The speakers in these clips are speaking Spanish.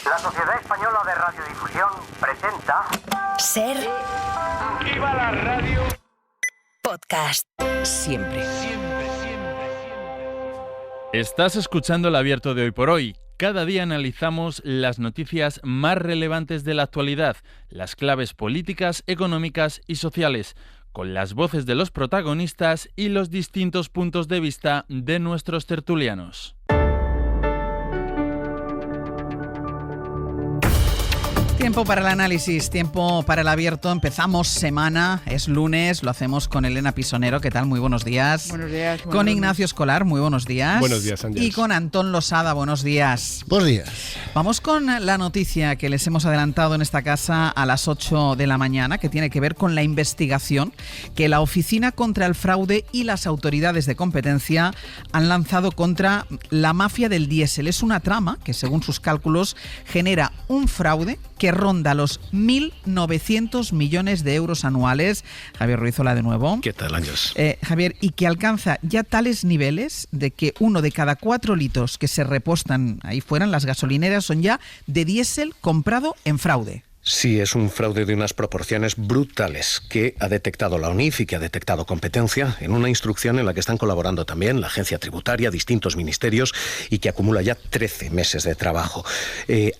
La Sociedad Española de Radiodifusión presenta... Ser... ¡Viva la radio! Podcast. Siempre. Estás escuchando El Abierto de Hoy por Hoy. Cada día analizamos las noticias más relevantes de la actualidad, las claves políticas, económicas y sociales, con las voces de los protagonistas y los distintos puntos de vista de nuestros tertulianos. Tiempo para el análisis, tiempo para el abierto. Empezamos semana, es lunes, lo hacemos con Elena Pisonero. ¿Qué tal? Muy buenos días. Buenos días. Con Ignacio Escolar, muy buenos días. Buenos días, Ángeles. Y con Antón Losada, buenos días. Buenos días. Vamos con la noticia que les hemos adelantado en esta casa a las 8 de la mañana, que tiene que ver con la investigación que la Oficina contra el Fraude y las autoridades de competencia han lanzado contra la mafia del diésel. Es una trama que, según sus cálculos, genera un fraude que ronda los 1.900 millones de euros anuales. Javier Ruizola de nuevo. ¿Qué tal, Ángeles? Javier, y que alcanza ya tales niveles de que 1 de cada 4 litros que se repostan ahí fuera en las gasolineras son ya de diésel comprado en fraude. Sí, es un fraude de unas proporciones brutales que ha detectado la ONIF y que ha detectado competencia en una instrucción en la que están colaborando también la agencia tributaria, distintos ministerios y que acumula ya 13 meses de trabajo.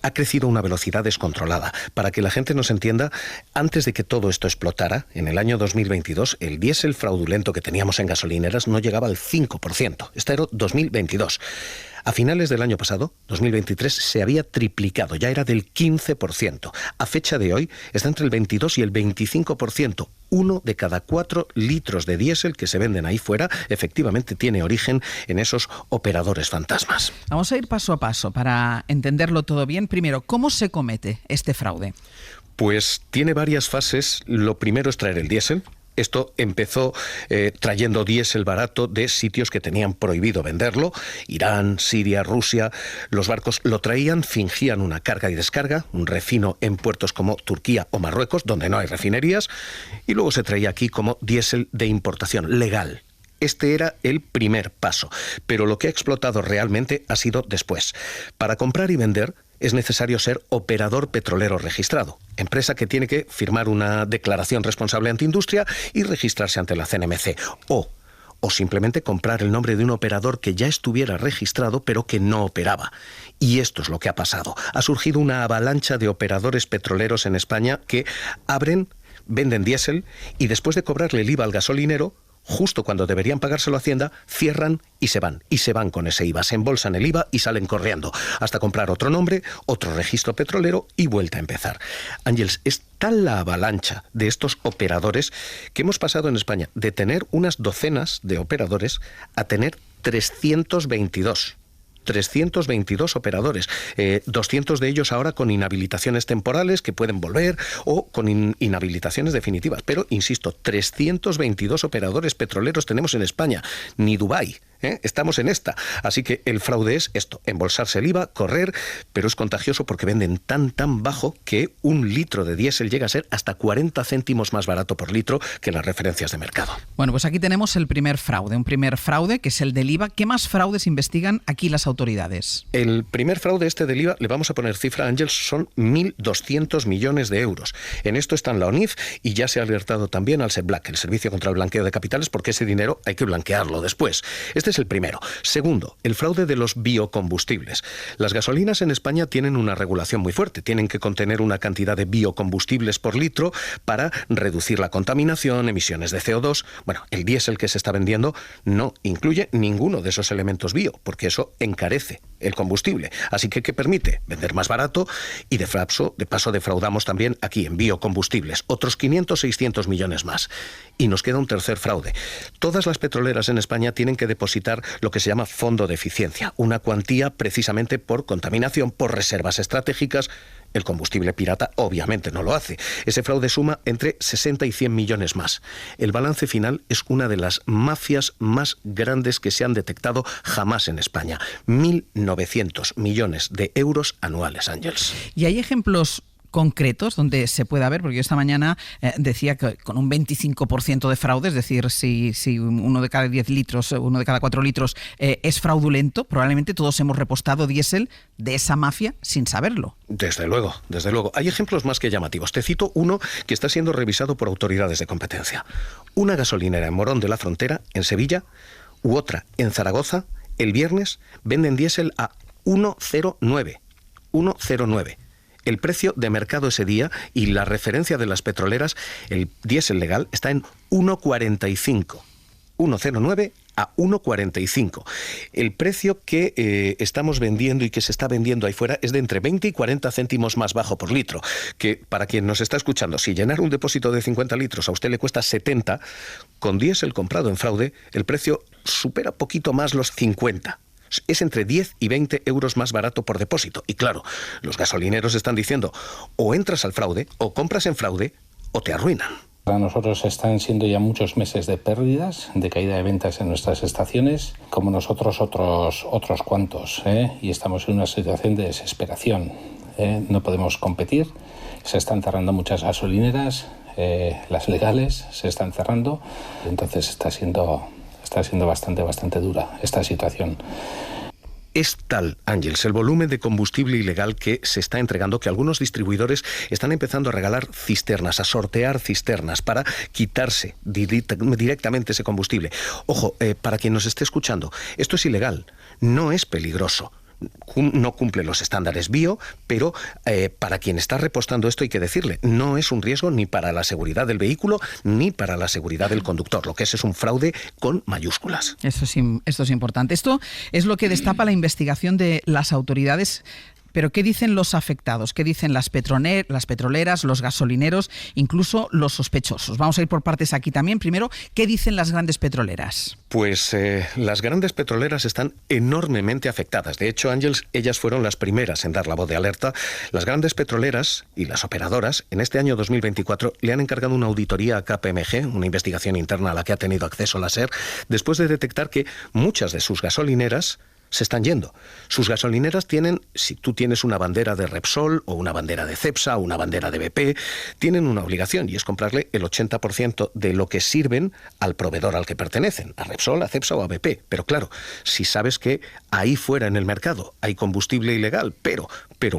Ha crecido a una velocidad descontrolada. Para que la gente nos entienda, antes de que todo esto explotara, en el año 2022, el diésel fraudulento que teníamos en gasolineras no llegaba al 5%. Este era 2022. A finales del año pasado, 2023, se había triplicado, ya era del 15%. A fecha de hoy está entre el 22 y el 25%. 1 de cada 4 litros de diésel que se venden ahí fuera efectivamente tiene origen en esos operadores fantasmas. Vamos a ir paso a paso para entenderlo todo bien. Primero, ¿cómo se comete este fraude? Pues tiene varias fases. Lo primero es traer el diésel. Esto empezó trayendo diésel barato de sitios que tenían prohibido venderlo. Irán, Siria, Rusia. Los barcos lo traían, fingían una carga y descarga, un refino en puertos como Turquía o Marruecos, donde no hay refinerías, y luego se traía aquí como diésel de importación legal. Este era el primer paso, pero lo que ha explotado realmente ha sido después. Para comprar y vender es necesario ser operador petrolero registrado, empresa que tiene que firmar una declaración responsable ante industria y registrarse ante la CNMC, o simplemente comprar el nombre de un operador que ya estuviera registrado pero que no operaba. Y esto es lo que ha pasado. Ha surgido una avalancha de operadores petroleros en España que abren, venden diésel y después de cobrarle el IVA al gasolinero, justo cuando deberían pagárselo a Hacienda, cierran y se van con ese IVA, se embolsan el IVA y salen corriendo, hasta comprar otro nombre, otro registro petrolero y vuelta a empezar. Ángeles, es tal la avalancha de estos operadores que hemos pasado en España de tener unas docenas de operadores a tener 322 operadores, 200 de ellos ahora con inhabilitaciones temporales que pueden volver o con inhabilitaciones definitivas. Pero, insisto, 322 operadores petroleros tenemos en España, ni Dubái. Estamos en esta. Así que el fraude es esto, embolsarse el IVA, correr, pero es contagioso porque venden tan bajo que un litro de diésel llega a ser hasta 40 céntimos más barato por litro que las referencias de mercado. Bueno, pues aquí tenemos el primer fraude, un primer fraude que es el del IVA. ¿Qué más fraudes investigan aquí las autoridades? El primer fraude del IVA, le vamos a poner cifra, Ángeles, son 1.200 millones de euros. En esto están la ONIF y ya se ha alertado también al SEBLAC, el Servicio contra el Blanqueo de Capitales, porque ese dinero hay que blanquearlo después. Este es el primero. Segundo, el fraude de los biocombustibles. Las gasolinas en España tienen una regulación muy fuerte. Tienen que contener una cantidad de biocombustibles por litro para reducir la contaminación, emisiones de CO2. Bueno, el diésel que se está vendiendo no incluye ninguno de esos elementos bio, porque eso encarece el combustible. Así que, ¿qué permite? Vender más barato y de paso defraudamos también aquí en biocombustibles. Otros 500, 600 millones más. Y nos queda un tercer fraude. Todas las petroleras en España tienen que depositar lo que se llama fondo de eficiencia, una cuantía precisamente por contaminación, por reservas estratégicas. El combustible pirata obviamente no lo hace. Ese fraude suma entre 60 y 100 millones más. El balance final es una de las mafias más grandes que se han detectado jamás en España. 1.900 millones de euros anuales, Ángeles. ¿Y hay ejemplos concretos donde se pueda ver? Porque yo esta mañana decía que con un 25% de fraude, es decir, si uno de cada 10 litros, uno de cada 4 litros es fraudulento, probablemente todos hemos repostado diésel de esa mafia sin saberlo. Desde luego, desde luego. Hay ejemplos más que llamativos. Te cito uno que está siendo revisado por autoridades de competencia. Una gasolinera en Morón de la Frontera, en Sevilla, u otra en Zaragoza, el viernes venden diésel a 1,09. 1,09. El precio de mercado ese día y la referencia de las petroleras, el diésel legal, está en 1,45. 1,09 a 1,45. El precio que estamos vendiendo y que se está vendiendo ahí fuera es de entre 20 y 40 céntimos más bajo por litro, que para quien nos está escuchando, si llenar un depósito de 50 litros a usted le cuesta 70, con diésel comprado en fraude, el precio supera poquito más los 50. Es entre 10 y 20 euros más barato por depósito. Y claro, los gasolineros están diciendo, o entras al fraude, o compras en fraude, o te arruinan. Para nosotros están siendo ya muchos meses de pérdidas, de caída de ventas en nuestras estaciones, como nosotros otros cuantos, y estamos en una situación de desesperación. No podemos competir, se están cerrando muchas gasolineras, las legales se están cerrando, entonces está siendo bastante dura esta situación. Es tal, Ángels, el volumen de combustible ilegal que se está entregando que algunos distribuidores están empezando a regalar cisternas, a sortear cisternas para quitarse directamente ese combustible. Ojo, para quien nos esté escuchando, esto es ilegal, no es peligroso. No cumple los estándares bio, pero para quien está repostando esto hay que decirle, no es un riesgo ni para la seguridad del vehículo ni para la seguridad del conductor. Lo que es un fraude con mayúsculas. Esto es importante. Esto es lo que destapa la investigación de las autoridades. Pero ¿qué dicen los afectados? ¿Qué dicen las petroleras, los gasolineros, incluso los sospechosos? Vamos a ir por partes aquí también. Primero, ¿qué dicen las grandes petroleras? Pues las grandes petroleras están enormemente afectadas. De hecho, Ángels, ellas fueron las primeras en dar la voz de alerta. Las grandes petroleras y las operadoras en este año 2024 le han encargado una auditoría a KPMG, una investigación interna a la que ha tenido acceso la SER, después de detectar que muchas de sus gasolineras se están yendo. Sus gasolineras tienen, si tú tienes una bandera de Repsol o una bandera de Cepsa o una bandera de BP, tienen una obligación y es comprarle el 80% de lo que sirven al proveedor al que pertenecen, a Repsol, a Cepsa o a BP. Pero claro, si sabes que ahí fuera en el mercado hay combustible ilegal, pero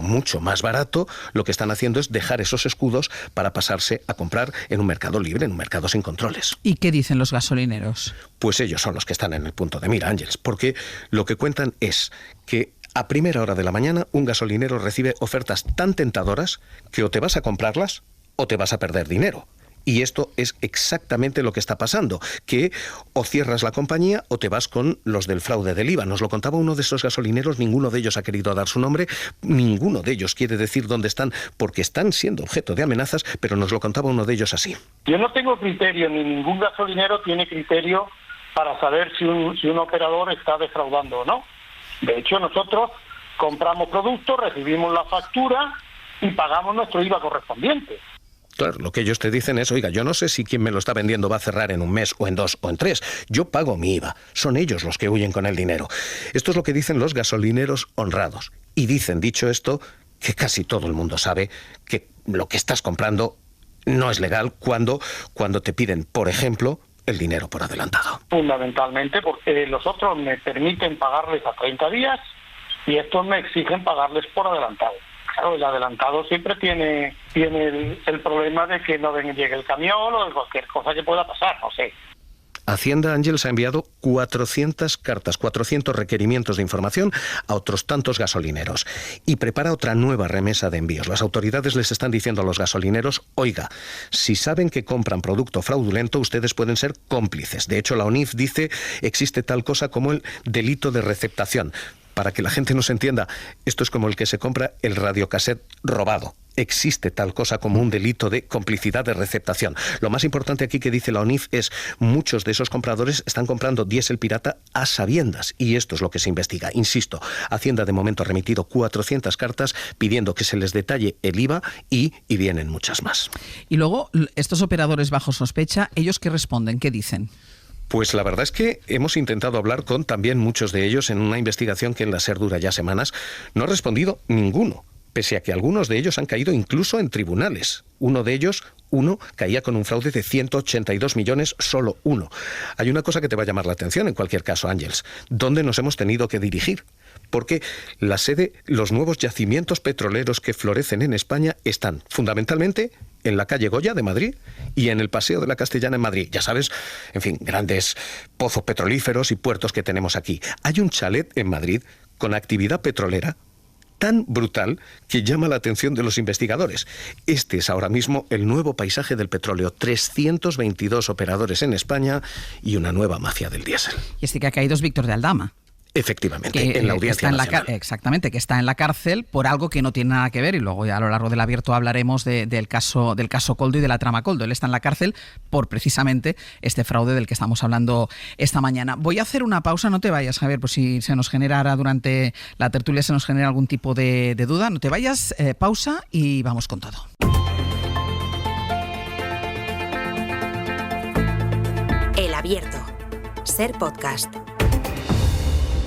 mucho más barato, lo que están haciendo es dejar esos escudos para pasarse a comprar en un mercado libre, en un mercado sin controles. ¿Y qué dicen los gasolineros? Pues ellos son los que están en el punto de mira, Ángels, porque lo que cuentan es que a primera hora de la mañana un gasolinero recibe ofertas tan tentadoras que o te vas a comprarlas o te vas a perder dinero. Y esto es exactamente lo que está pasando, que o cierras la compañía o te vas con los del fraude del IVA. Nos lo contaba uno de esos gasolineros, ninguno de ellos ha querido dar su nombre, ninguno de ellos quiere decir dónde están porque están siendo objeto de amenazas, pero nos lo contaba uno de ellos así. Yo no tengo criterio, ni ningún gasolinero tiene criterio para saber si un operador está defraudando o no. De hecho, nosotros compramos productos, recibimos la factura y pagamos nuestro IVA correspondiente. Claro, lo que ellos te dicen es, oiga, yo no sé si quien me lo está vendiendo va a cerrar en un mes o en 2 o en 3. Yo pago mi IVA. Son ellos los que huyen con el dinero. Esto es lo que dicen los gasolineros honrados. Y dicen, dicho esto, que casi todo el mundo sabe que lo que estás comprando no es legal cuando te piden, por ejemplo, el dinero por adelantado. Fundamentalmente porque los otros me permiten pagarles a 30 días y estos me exigen pagarles por adelantado. Claro, el adelantado siempre tiene el problema de que no llegue el camión o de cualquier cosa que pueda pasar, no sé. Hacienda, Ángels, ha enviado 400 cartas, 400 requerimientos de información a otros tantos gasolineros y prepara otra nueva remesa de envíos. Las autoridades les están diciendo a los gasolineros, oiga, si saben que compran producto fraudulento, ustedes pueden ser cómplices. De hecho, la ONIF dice, existe tal cosa como el delito de receptación. Para que la gente nos entienda, esto es como el que se compra el radiocassette robado. Existe tal cosa como un delito de complicidad de receptación. Lo más importante aquí que dice la ONIF es muchos de esos compradores están comprando diésel pirata a sabiendas y esto es lo que se investiga. Insisto, Hacienda de momento ha remitido 400 cartas pidiendo que se les detalle el IVA y vienen muchas más. Y luego, estos operadores bajo sospecha, ¿ellos qué responden? ¿Qué dicen? Pues la verdad es que hemos intentado hablar con también muchos de ellos en una investigación que en la SER dura ya semanas. No ha respondido ninguno. pese a que algunos de ellos han caído incluso en tribunales. Uno caía con un fraude de 182 millones, solo uno. Hay una cosa que te va a llamar la atención en cualquier caso, Ángels. ¿Dónde nos hemos tenido que dirigir? Porque los nuevos yacimientos petroleros que florecen en España están fundamentalmente en la calle Goya de Madrid y en el Paseo de la Castellana en Madrid. Ya sabes, en fin, grandes pozos petrolíferos y puertos que tenemos aquí. Hay un chalet en Madrid con actividad petrolera tan brutal que llama la atención de los investigadores. Este es ahora mismo el nuevo paisaje del petróleo. 322 operadores en España y una nueva mafia del diésel. Y este que ha caído es Víctor de Aldama. Efectivamente, en la Audiencia Nacional. Exactamente, que está en la cárcel por algo que no tiene nada que ver, y luego ya a lo largo del abierto hablaremos del caso Coldo y de la trama Coldo. Él está en la cárcel por precisamente este fraude del que estamos hablando esta mañana. Voy a hacer una pausa, no te vayas, Javier, por si se nos genera ahora durante la tertulia se nos genera algún tipo de duda. No te vayas, pausa y vamos con todo. El Abierto. Ser Podcast.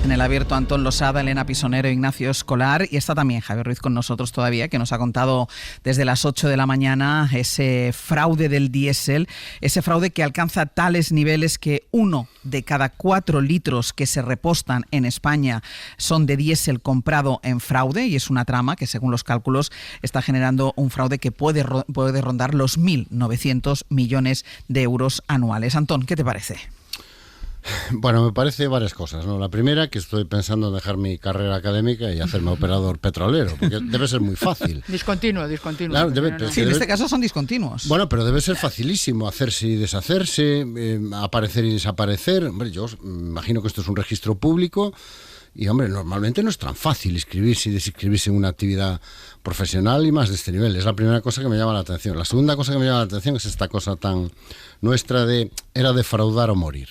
En el abierto, Antón Losada, Elena Pisonero, Ignacio Escolar, y está también Javier Ruiz con nosotros todavía, que nos ha contado desde las 8 de la mañana ese fraude del diésel, ese fraude que alcanza tales niveles que 1 de cada 4 litros que se repostan en España son de diésel comprado en fraude, y es una trama que, según los cálculos, está generando un fraude que puede rondar los 1.900 millones de euros anuales. Antón, ¿qué te parece? Bueno, me parece varias cosas, ¿no? La primera, que estoy pensando en dejar mi carrera académica y hacerme operador petrolero, porque debe ser muy fácil. Discontinuo. Claro, sí, en este caso son discontinuos. Bueno, pero debe ser facilísimo hacerse y deshacerse, aparecer y desaparecer. Hombre, yo imagino que esto es un registro público y, hombre, normalmente no es tan fácil inscribirse y desinscribirse en una actividad profesional y más de este nivel. Es la primera cosa que me llama la atención. La segunda cosa que me llama la atención es esta cosa tan nuestra era defraudar o morir.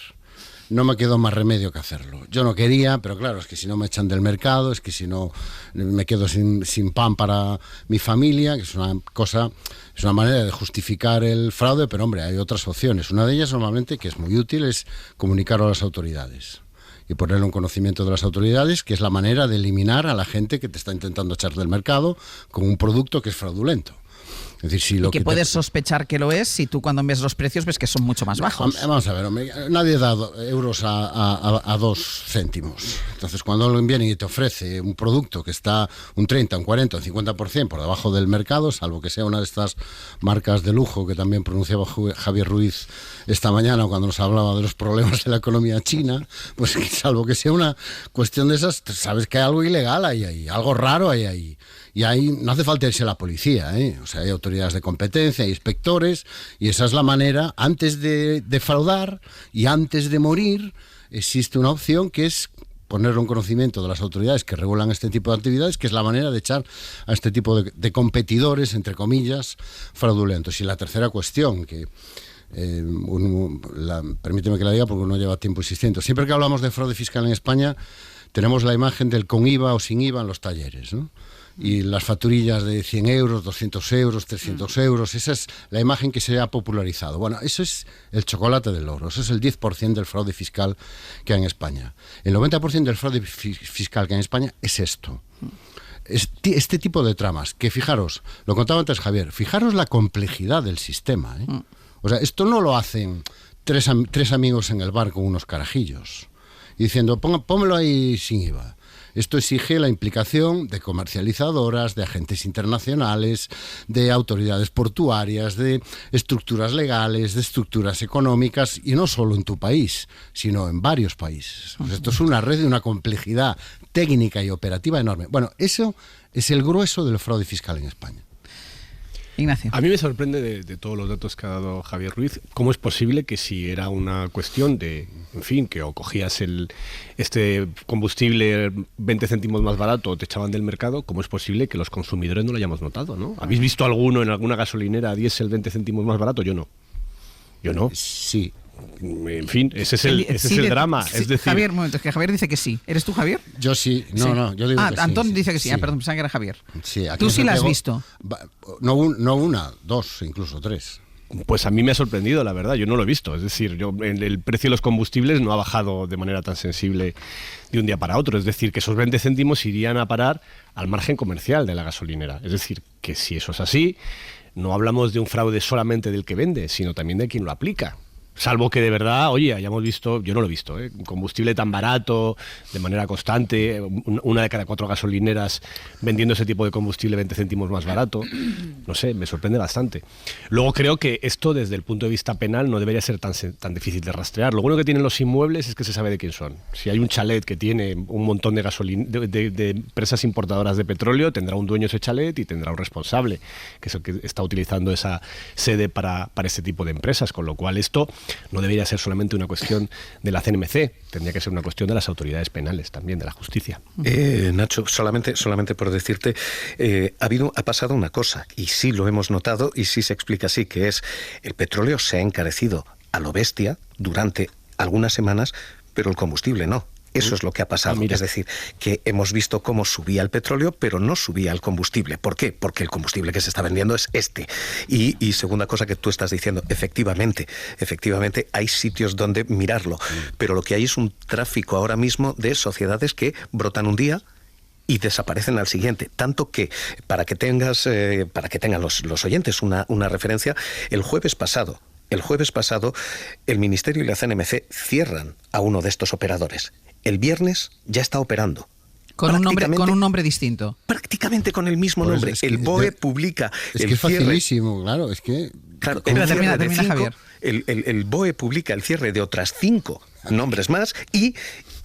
No me quedó más remedio que hacerlo. Yo no quería, pero claro, es que si no me echan del mercado, es que si no me quedo sin pan para mi familia, que es una manera de justificar el fraude, pero hombre, hay otras opciones. Una de ellas normalmente, que es muy útil, es comunicarlo a las autoridades y ponerlo en conocimiento de las autoridades, que es la manera de eliminar a la gente que te está intentando echar del mercado con un producto que es fraudulento. Es decir, si lo que puedes sospechar que lo es si tú cuando ves los precios ves que son mucho más bajos. Vamos a ver, nadie da euros a 2 céntimos. Entonces, cuando alguien viene y te ofrece un producto que está un 30, un 40, un 50% por debajo del mercado, salvo que sea una de estas marcas de lujo que también pronunciaba Javier Ruiz esta mañana cuando nos hablaba de los problemas de la economía china, pues salvo que sea una cuestión de esas, sabes que hay algo ilegal ahí, algo raro ahí. Y ahí no hace falta irse a la policía, ¿eh? O sea, hay autoridades de competencia, hay inspectores, y esa es la manera, antes de defraudar y antes de morir, existe una opción que es ponerlo en conocimiento de las autoridades que regulan este tipo de actividades, que es la manera de echar a este tipo de competidores, entre comillas, fraudulentos. Y la tercera cuestión, que permíteme que la diga porque uno lleva tiempo insistiendo. Siempre que hablamos de fraude fiscal en España, tenemos la imagen del con IVA o sin IVA en los talleres, ¿no? Y las facturillas de 100 euros, 200 euros, 300 euros, esa es la imagen que se ha popularizado. Bueno, eso es el chocolate del oro, eso es el 10% del fraude fiscal que hay en España. El 90% del fraude fiscal que hay en España es esto. Este tipo de tramas, que fijaros, lo contaba antes Javier, fijaros la complejidad del sistema, ¿eh? O sea, esto no lo hacen tres amigos en el bar con unos carajillos y diciendo, pónmelo ahí sin IVA. Esto exige la implicación de comercializadoras, de agentes internacionales, de autoridades portuarias, de estructuras legales, de estructuras económicas, y no solo en tu país, sino en varios países. Pues esto es una red de una complejidad técnica y operativa enorme. Bueno, eso es el grueso del fraude fiscal en España. Ignacio. A mí me sorprende de todos los datos que ha dado Javier Ruiz, cómo es posible que si era una cuestión de, en fin, que o cogías este combustible 20 céntimos más barato o te echaban del mercado, cómo es posible que los consumidores no lo hayamos notado, ¿no? ¿Habéis visto alguno en alguna gasolinera diésel 20 céntimos más barato? Yo no. Sí. En fin, ese es el drama. Sí, es decir, Javier, un momento, es que Javier dice que sí. ¿Eres tú, Javier? Yo sí. No, yo digo que sí. Antón dice que sí. Sí. Perdón, pensaba que era Javier. Sí, ¿Tú sí la has visto? No una, dos, incluso tres. Pues a mí me ha sorprendido, la verdad, yo no lo he visto. Es decir, el precio de los combustibles no ha bajado de manera tan sensible de un día para otro. Es decir, que esos 20 céntimos irían a parar al margen comercial de la gasolinera. Es decir, que si eso es así, no hablamos de un fraude solamente del que vende, sino también de quien lo aplica. Salvo que de verdad, oye, hayamos visto, yo no lo he visto, combustible tan barato, de manera constante, una de cada 4 gasolineras vendiendo ese tipo de combustible 20 céntimos más barato. No sé, me sorprende bastante. Luego creo que esto desde el punto de vista penal no debería ser tan difícil de rastrear. Lo bueno que tienen los inmuebles es que se sabe de quién son. Si hay un chalet que tiene un montón de empresas importadoras de petróleo, tendrá un dueño ese chalet y tendrá un responsable, que es el que está utilizando esa sede para este tipo de empresas, con lo cual esto no debería ser solamente una cuestión de la CNMC, tendría que ser una cuestión de las autoridades penales también, de la justicia. Nacho, solamente por decirte, ha pasado una cosa, y sí lo hemos notado, y sí se explica así, que es el petróleo se ha encarecido a lo bestia durante algunas semanas, pero el combustible no. Eso es lo que ha pasado. Es decir, que hemos visto cómo subía el petróleo, pero no subía el combustible. ¿Por qué? Porque el combustible que se está vendiendo es este. Y segunda cosa que tú estás diciendo, efectivamente hay sitios donde mirarlo, pero lo que hay es un tráfico ahora mismo de sociedades que brotan un día y desaparecen al siguiente, tanto que para que tengan los oyentes una referencia, el jueves pasado, el Ministerio y la CNMC cierran a uno de estos operadores. El viernes ya está operando. Con un nombre distinto. Prácticamente con el mismo nombre. El BOE publica el cierre. Es facilísimo, claro. Claro, termina Javier. El BOE publica el cierre de otras 5 nombres más y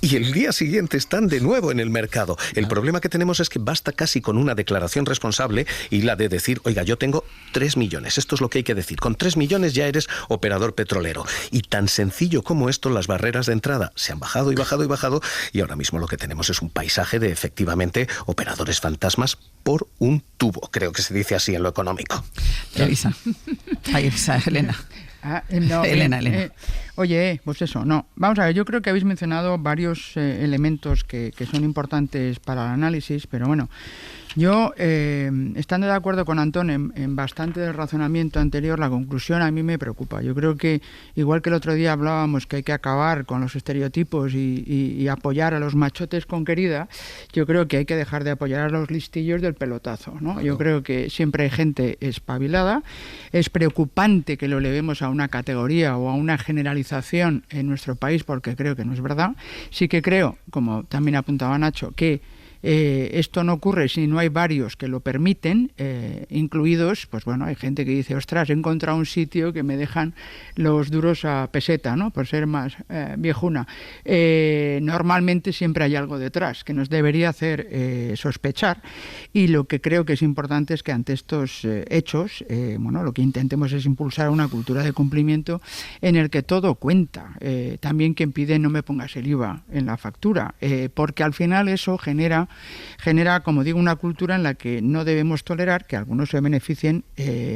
el día siguiente están de nuevo en el mercado. El problema que tenemos es que basta casi con una declaración responsable y la de decir, oiga, yo tengo 3 millones. Esto es lo que hay que decir. Con 3 millones ya eres operador petrolero. Y tan sencillo como esto, las barreras de entrada se han bajado y bajado y bajado, y ahora mismo lo que tenemos es un paisaje de, efectivamente, operadores fantasmas por un tubo. Creo que se dice así en lo económico. Elisa, Elena. Elena. Oye, pues eso, no. Vamos a ver, yo creo que habéis mencionado varios elementos que son importantes para el análisis, pero bueno, yo, estando de acuerdo con Antón en bastante del razonamiento anterior, la conclusión a mí me preocupa. Yo creo que, igual que el otro día hablábamos que hay que acabar con los estereotipos y apoyar a los machotes con querida, yo creo que hay que dejar de apoyar a los listillos del pelotazo, ¿no? Yo creo que siempre hay gente espabilada. Es preocupante que lo elevemos a una categoría o a una generalización en nuestro país, porque creo que no es verdad. Sí que creo, como también apuntaba Nacho, que esto no ocurre si no hay varios que lo permiten, incluidos, pues bueno, hay gente que dice, ostras, he encontrado un sitio que me dejan los duros a peseta, ¿no? Por ser más viejuna. Normalmente siempre hay algo detrás que nos debería hacer sospechar, y lo que creo que es importante es que ante estos hechos, lo que intentemos es impulsar una cultura de cumplimiento en el que todo cuenta. También quien pide no me pongas el IVA en la factura, porque al final eso genera, como digo, una cultura en la que no debemos tolerar que algunos se beneficien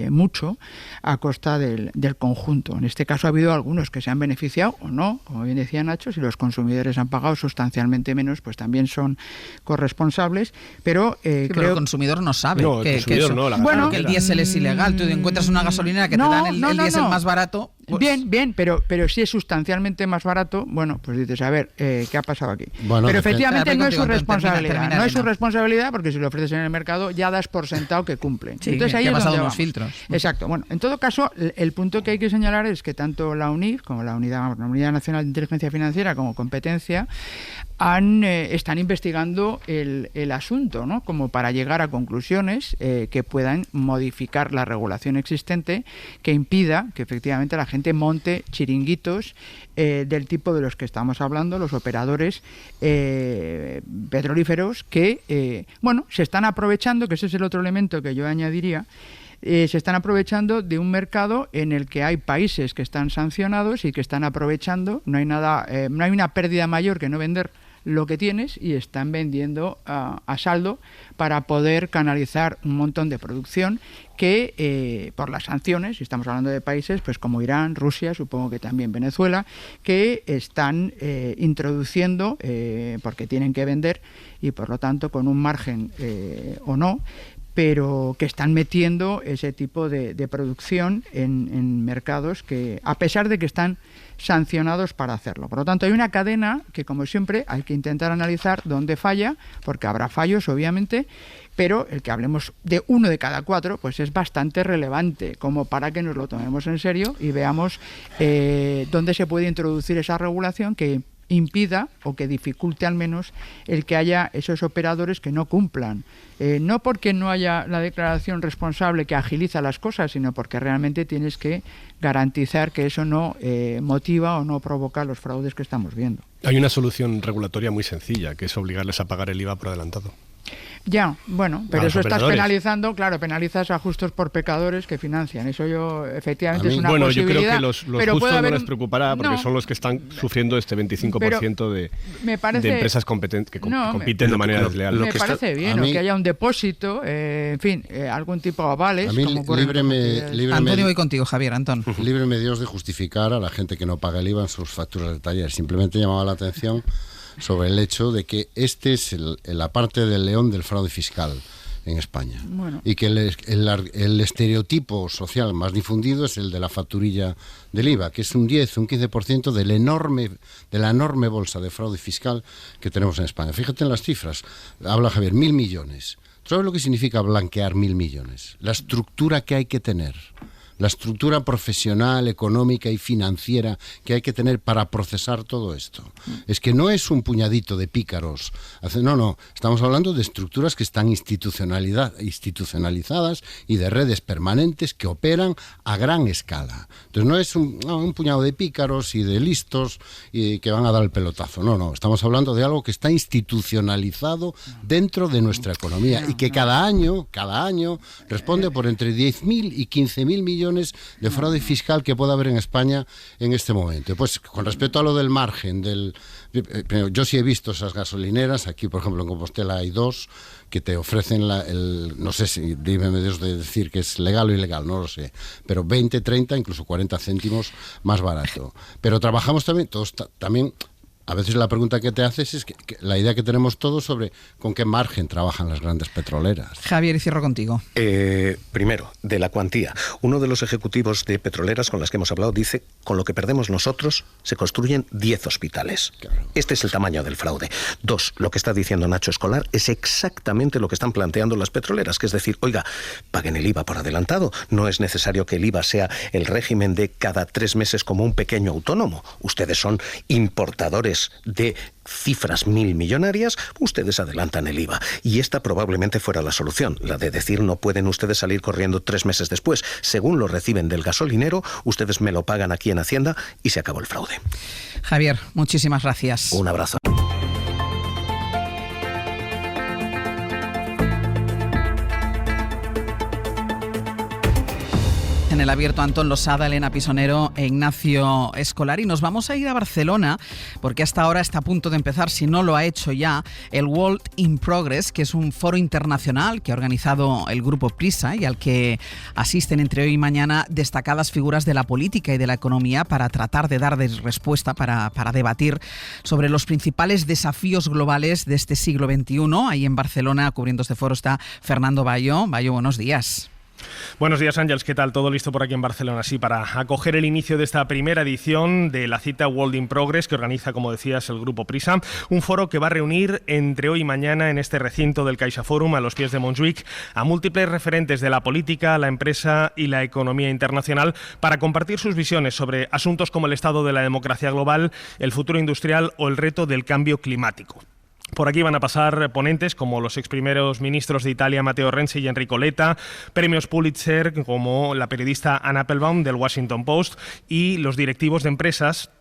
mucho a costa del conjunto. En este caso ha habido algunos que se han beneficiado o no, como bien decía Nacho, si los consumidores han pagado sustancialmente menos, pues también son corresponsables, pero creo pero el consumidor no sabe que el diésel es ilegal. Tú encuentras una gasolinera que te dan el diésel más barato. Pues... Bien, pero si es sustancialmente más barato, bueno, pues dices, a ver, ¿qué ha pasado aquí? Bueno, pero efectivamente no es su responsabilidad. No es su responsabilidad, porque si lo ofreces en el mercado ya das por sentado que cumple. Sí, entonces ahí ha es pasado donde unos vamos. filtros. Exacto. Bueno, en todo caso, el punto que hay que señalar es que tanto la UNIF como la Unidad Nacional de Inteligencia Financiera como competencia están investigando el asunto, ¿no? Como para llegar a conclusiones que puedan modificar la regulación existente, que impida que efectivamente la gente monte chiringuitos del tipo de los que estamos hablando, los operadores petrolíferos que, se están aprovechando, que ese es el otro elemento que yo añadiría, se están aprovechando de un mercado en el que hay países que están sancionados y que están aprovechando, no hay una pérdida mayor que no vender lo que tienes, y están vendiendo a saldo para poder canalizar un montón de producción que por las sanciones, si estamos hablando de países pues como Irán, Rusia, supongo que también Venezuela, que están introduciendo porque tienen que vender y por lo tanto con un margen o no, pero que están metiendo ese tipo de producción en mercados que, a pesar de que están sancionados para hacerlo. Por lo tanto, hay una cadena que, como siempre, hay que intentar analizar dónde falla, porque habrá fallos, obviamente, pero el que hablemos de 1 de cada 4, pues es bastante relevante, como para que nos lo tomemos en serio y veamos dónde se puede introducir esa regulación que impida o que dificulte al menos el que haya esos operadores que no cumplan. No porque no haya la declaración responsable que agiliza las cosas, sino porque realmente tienes que garantizar que eso no motiva o no provoca los fraudes que estamos viendo. Hay una solución regulatoria muy sencilla, que es obligarles a pagar el IVA por adelantado. Ya, bueno, pero eso estás penalizando, claro, penalizas a justos por pecadores que financian. Eso efectivamente es una posibilidad. Yo creo que los justos no les preocupará porque son los que están sufriendo este 25% de empresas que compiten de manera desleal. Me parece bien, que haya un depósito, en fin, algún tipo de avales. A mí, Antonio, voy contigo, Javier, Antón. Líbreme Dios de justificar a la gente que no paga el IVA en sus facturas de taller. Simplemente llamaba la atención sobre el hecho de que este es la parte del león del fraude fiscal en España. Bueno. Y que el estereotipo social más difundido es el de la facturilla del IVA, que es un 10, un 15% de la enorme bolsa de fraude fiscal que tenemos en España. Fíjate en las cifras. Habla Javier, 1.000 millones. ¿Sabes lo que significa blanquear 1.000 millones? La estructura que hay que tener. La estructura profesional, económica y financiera que hay que tener para procesar todo esto. Es que no es un puñadito de pícaros. No, estamos hablando de estructuras que están institucionalizadas y de redes permanentes que operan a gran escala. Entonces no es un puñado de pícaros y de listos y que van a dar el pelotazo. No, estamos hablando de algo que está institucionalizado dentro de nuestra economía y que cada año responde por entre 10.000 y 15.000 millones de fraude fiscal que pueda haber en España en este momento. Pues con respecto a lo del margen, yo sí he visto esas gasolineras, aquí por ejemplo en Compostela hay 2 que te ofrecen no sé si, dígame Dios de decir que es legal o ilegal, no lo sé, pero 20, 30, incluso 40 céntimos más barato. Pero trabajamos también, a veces la pregunta que te haces es que la idea que tenemos todos sobre con qué margen trabajan las grandes petroleras. Javier, y cierro contigo. Primero, de la cuantía. Uno de los ejecutivos de petroleras con las que hemos hablado dice, con lo que perdemos nosotros se construyen 10 hospitales. Claro. Este es el tamaño del fraude. 2, lo que está diciendo Nacho Escolar es exactamente lo que están planteando las petroleras, que es decir, oiga, paguen el IVA por adelantado. No es necesario que el IVA sea el régimen de cada 3 meses como un pequeño autónomo. Ustedes son importadores de cifras 1.000 millonarias, ustedes adelantan el IVA. Y esta probablemente fuera la solución, la de decir no pueden ustedes salir corriendo 3 meses después. Según lo reciben del gasolinero, ustedes me lo pagan aquí en Hacienda y se acabó el fraude. Javier, muchísimas gracias. Un abrazo. En el abierto, Antón Losada, Elena Pisonero e Ignacio Escolar. Y nos vamos a ir a Barcelona, porque hasta ahora está a punto de empezar, si no lo ha hecho ya, el World in Progress, que es un foro internacional que ha organizado el grupo Prisa y al que asisten entre hoy y mañana destacadas figuras de la política y de la economía para tratar de dar respuesta, para debatir sobre los principales desafíos globales de este siglo XXI. Ahí en Barcelona, cubriendo este foro, está Fernando Bayo. Bayo, buenos días. Buenos días, Ángels. ¿Qué tal? ¿Todo listo por aquí en Barcelona? Sí, para acoger el inicio de esta primera edición de la cita World in Progress que organiza, como decías, el Grupo Prisa. Un foro que va a reunir entre hoy y mañana en este recinto del CaixaForum, a los pies de Montjuïc, a múltiples referentes de la política, la empresa y la economía internacional para compartir sus visiones sobre asuntos como el estado de la democracia global, el futuro industrial o el reto del cambio climático. Por aquí van a pasar ponentes como los ex primeros ministros de Italia, Matteo Renzi y Enrico Letta, premios Pulitzer como la periodista Anna Applebaum del Washington Post y los directivos de empresas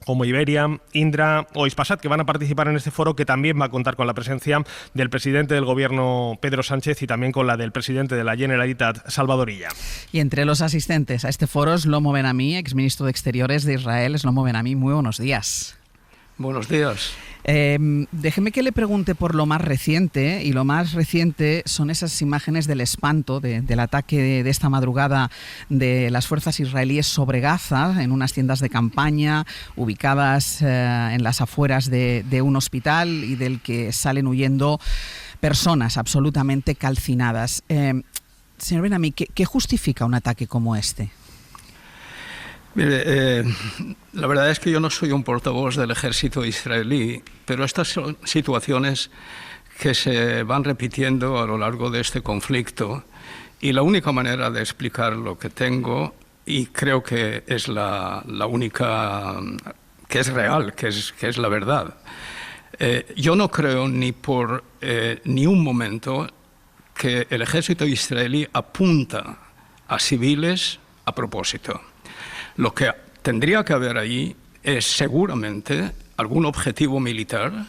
como Iberia, Indra o Hispasat, que van a participar en este foro, que también va a contar con la presencia del presidente del gobierno, Pedro Sánchez, y también con la del presidente de la Generalitat, Salvador Illa. Y entre los asistentes a este foro, Shlomo Ben-Ami, exministro de Exteriores de Israel. Shlomo Ben-Ami, muy buenos días. Buenos días. Déjeme que le pregunte por lo más reciente, y lo más reciente son esas imágenes del espanto del ataque de esta madrugada de las fuerzas israelíes sobre Gaza, en unas tiendas de campaña ubicadas en las afueras de un hospital y del que salen huyendo personas absolutamente calcinadas. Señor Ben-Ami, ¿qué justifica un ataque como este? Mire, la verdad es que yo no soy un portavoz del ejército israelí, pero estas son situaciones que se van repitiendo a lo largo de este conflicto, y la única manera de explicar lo que tengo, y creo que es la única que es real, que es la verdad. Yo no creo ni un momento que el ejército israelí apunta a civiles a propósito. Lo que tendría que haber allí es seguramente algún objetivo militar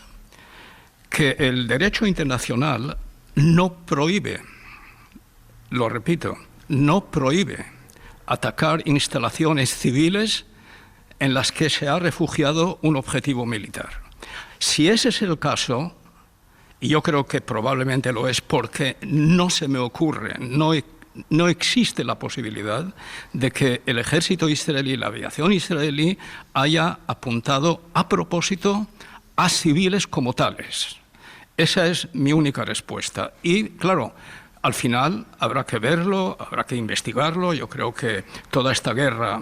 que el derecho internacional no prohíbe, lo repito, no prohíbe atacar instalaciones civiles en las que se ha refugiado un objetivo militar. Si ese es el caso, y yo creo que probablemente lo es porque no se me ocurre, no existe la posibilidad de que el ejército israelí, la aviación israelí, haya apuntado a propósito a civiles como tales. Esa es mi única respuesta. Y, claro, al final habrá que verlo, habrá que investigarlo. Yo creo que toda esta guerra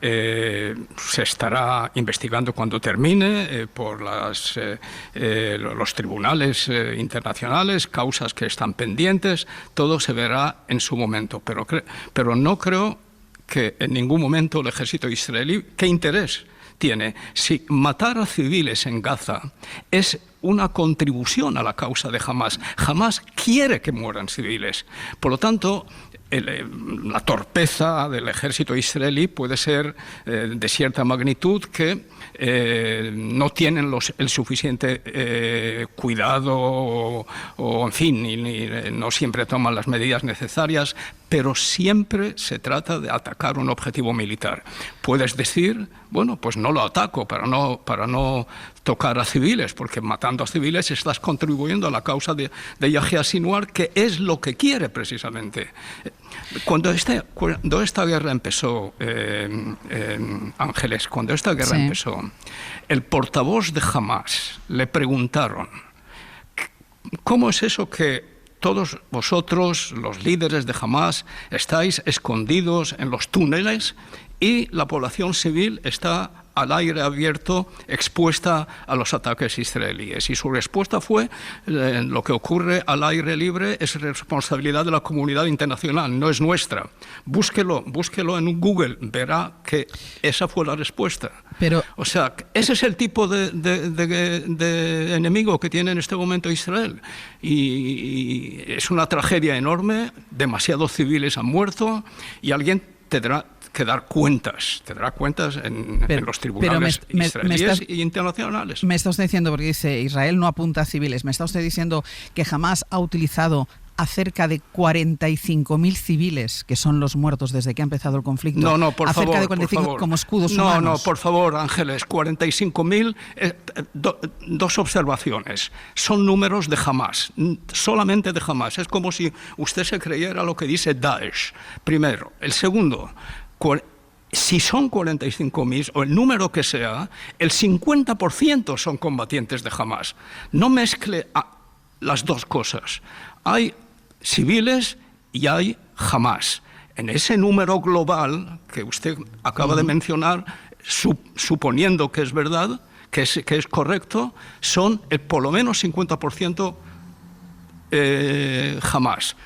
se estará investigando cuando termine por los tribunales internacionales, causas que están pendientes, todo se verá en su momento. Pero no creo que en ningún momento el ejército israelí, ¿qué interés tiene? Si matar a civiles en Gaza es una contribución a la causa de Hamás. Hamás quiere que mueran civiles. Por lo tanto, la torpeza del ejército israelí puede ser de cierta magnitud, que no tienen el suficiente cuidado o en fin, no siempre toman las medidas necesarias, pero siempre se trata de atacar un objetivo militar. Puedes decir, bueno, pues no lo ataco para no tocar a civiles, porque matando a civiles estás contribuyendo a la causa de Yahya Sinwar, que es lo que quiere precisamente. Cuando esta guerra empezó, Ángeles, cuando esta guerra empezó, el portavoz de Hamás le preguntaron, ¿cómo es eso que todos vosotros, los líderes de Hamás, estáis escondidos en los túneles y la población civil está al aire abierto, expuesta a los ataques israelíes? Y su respuesta fue, lo que ocurre al aire libre es responsabilidad de la comunidad internacional, no es nuestra. Búsquelo en Google, verá que esa fue la respuesta. O sea, ese es el tipo de enemigo que tiene en este momento Israel. Y es una tragedia enorme, demasiados civiles han muerto y alguien tendrá que dar cuentas, en los tribunales israelíes e internacionales. Me está usted diciendo, porque dice Israel no apunta a civiles, me está usted diciendo que Hamás ha utilizado a cerca de 45.000 civiles, que son los muertos desde que ha empezado el conflicto. No, por favor. Cerca de 45 como escudos humanos. No, por favor, Ángeles, 45.000, dos observaciones. Son números de Hamás, solamente de Hamás. Es como si usted se creyera lo que dice Daesh, primero. El segundo, si son 45.000 o el número que sea, el 50% son combatientes de Hamás. No mezcle las dos cosas. Hay civiles y hay Hamás. En ese número global que usted acaba de mencionar, suponiendo que es verdad, que es correcto, son por lo menos 50% Hamás.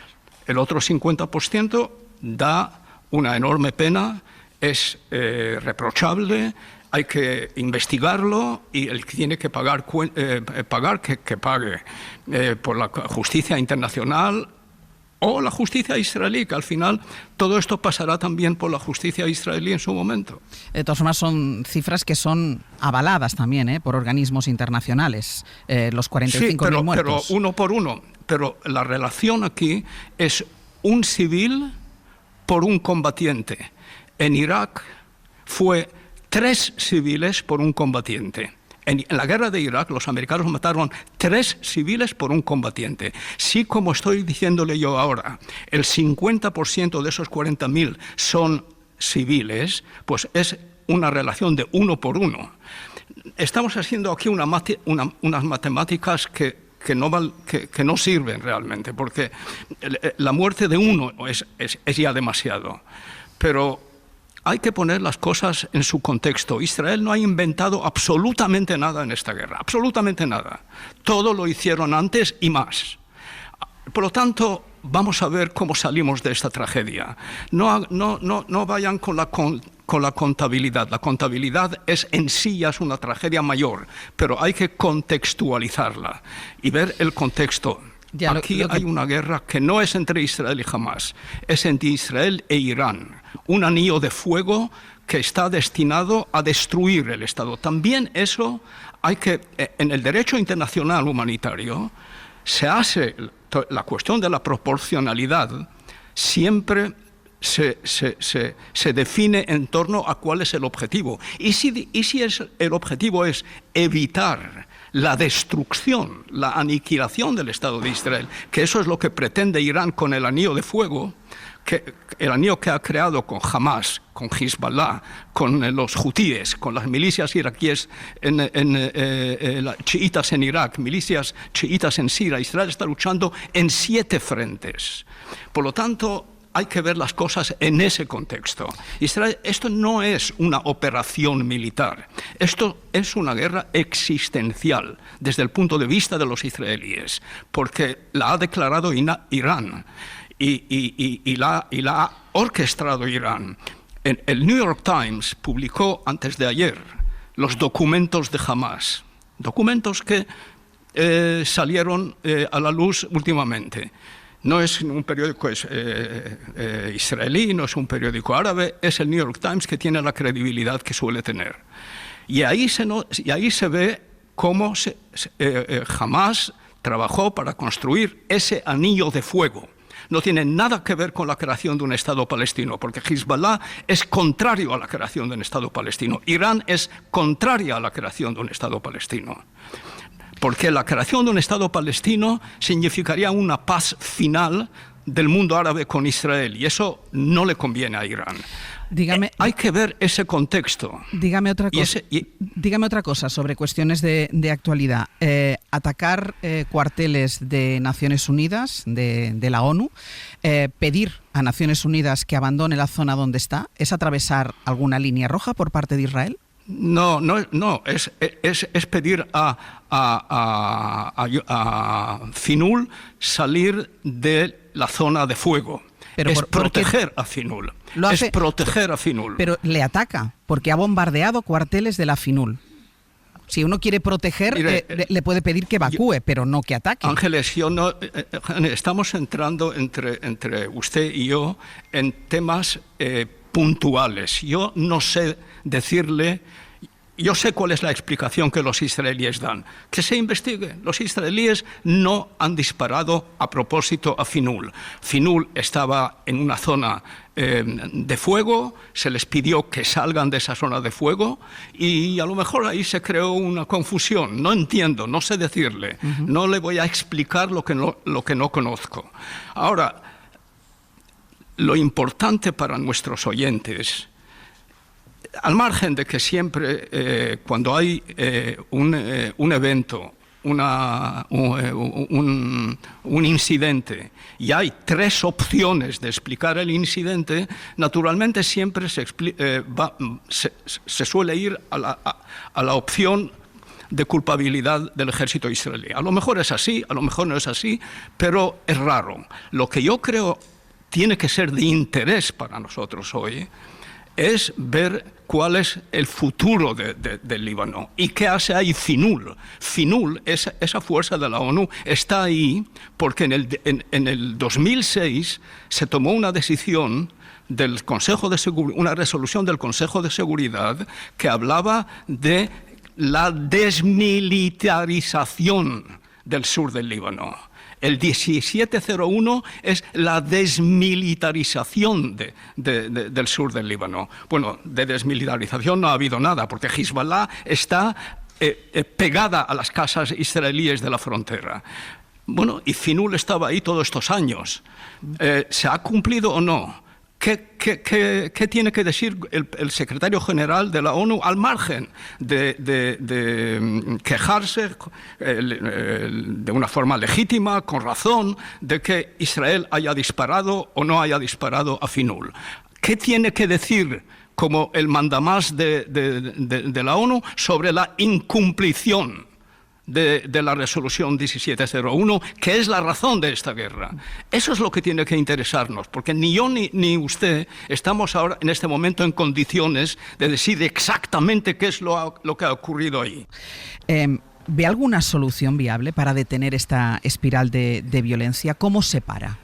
El otro 50% da una enorme pena, es reprochable, hay que investigarlo y el que tiene que pagar que pague por la justicia internacional o la justicia israelí, que al final todo esto pasará también por la justicia israelí en su momento. De todas formas, son cifras que son avaladas también por organismos internacionales, los 45.000 muertos. Pero uno por uno. Pero la relación aquí es un civil por un combatiente. En Irak fue 3 civiles por un combatiente. En la guerra de Irak, los americanos mataron 3 civiles por un combatiente. Si, como estoy diciéndole yo ahora, el 50% de esos 40.000 son civiles, pues es una relación de 1 por 1. Estamos haciendo aquí unas matemáticas que que no sirven realmente, porque la muerte de uno es ya demasiado. Pero hay que poner las cosas en su contexto. Israel no ha inventado absolutamente nada en esta guerra, absolutamente nada. Todo lo hicieron antes y más. Por lo tanto, vamos a ver cómo salimos de esta tragedia. No vayan con la contabilidad. La contabilidad en sí ya es una tragedia mayor, pero hay que contextualizarla y ver el contexto. Aquí hay una guerra que no es entre Israel y Hamás, es entre Israel e Irán. Un anillo de fuego que está destinado a destruir el Estado. También eso en el derecho internacional humanitario, se hace la cuestión de la proporcionalidad, siempre se define en torno a cuál es el objetivo. Y si el objetivo es evitar la destrucción, la aniquilación del Estado de Israel, que eso es lo que pretende Irán con el anillo de fuego, el anillo que ha creado con Hamas, con Hezbollah, con los hutíes, con las milicias iraquíes, chiitas en Irak, milicias chiitas en Siria. Israel está luchando en 7 frentes. Por lo tanto, hay que ver las cosas en ese contexto. Israel, esto no es una operación militar, esto es una guerra existencial desde el punto de vista de los israelíes, porque la ha declarado Irán. Y la ha orquestado Irán. El New York Times publicó antes de ayer los documentos de Hamas, documentos que salieron a la luz últimamente. No es un periódico israelí, no es un periódico árabe, es el New York Times, que tiene la credibilidad que suele tener. Y ahí se ve cómo Hamas trabajó para construir ese anillo de fuego. No tiene nada que ver con la creación de un Estado palestino, porque Hezbollah es contrario a la creación de un Estado palestino. Irán es contraria a la creación de un Estado palestino. Porque la creación de un Estado palestino significaría una paz final del mundo árabe con Israel, y eso no le conviene a Irán. Hay que ver ese contexto. Dígame otra cosa sobre cuestiones de actualidad. Atacar cuarteles de Naciones Unidas, de la ONU, pedir a Naciones Unidas que abandone la zona donde está, ¿es atravesar alguna línea roja por parte de Israel? No, es pedir a FINUL salir de la zona de fuego. Pero es proteger a FINUL. Es proteger a FINUL. Pero le ataca, porque ha bombardeado cuarteles de la FINUL. Si uno quiere proteger, le puede pedir que evacúe, pero no que ataque. Ángeles, estamos entrando entre usted y yo en temas puntuales. Yo no sé decirle... Yo sé cuál es la explicación que los israelíes dan. Que se investigue. Los israelíes no han disparado a propósito a FINUL. FINUL estaba en una zona de fuego, se les pidió que salgan de esa zona de fuego y a lo mejor ahí se creó una confusión. No entiendo, no sé decirle. No le voy a explicar lo que no conozco. Ahora, lo importante para nuestros oyentes, al margen de que siempre cuando hay un evento, un incidente, y hay 3 opciones de explicar el incidente, naturalmente siempre se suele ir a la opción de culpabilidad del ejército israelí. A lo mejor es así, a lo mejor no es así, pero es raro. Lo que yo creo tiene que ser de interés para nosotros hoy es ver cuál es el futuro del Líbano y qué hace ahí FINUL. FINUL, esa fuerza de la ONU, está ahí porque en el 2006 se tomó una decisión del Consejo de Seguridad, una resolución del Consejo de Seguridad que hablaba de la desmilitarización del sur del Líbano. El 1701 es la desmilitarización del sur del Líbano. Bueno, de desmilitarización no ha habido nada, porque Hezbollah está pegada a las casas israelíes de la frontera. Bueno, y FINUL estaba ahí todos estos años. ¿Se ha cumplido o no? ¿Qué tiene que decir el secretario general de la ONU al margen de quejarse de una forma legítima, con razón, de que Israel haya disparado o no haya disparado a Finul? ¿Qué tiene que decir como el mandamás de la ONU sobre la incumplición de la resolución 1701, que es la razón de esta guerra? Eso es lo que tiene que interesarnos, porque ni yo ni usted estamos ahora en este momento en condiciones de decir exactamente qué es lo que ha ocurrido ahí. ¿Ve alguna solución viable para detener esta espiral de violencia? ¿Cómo se para?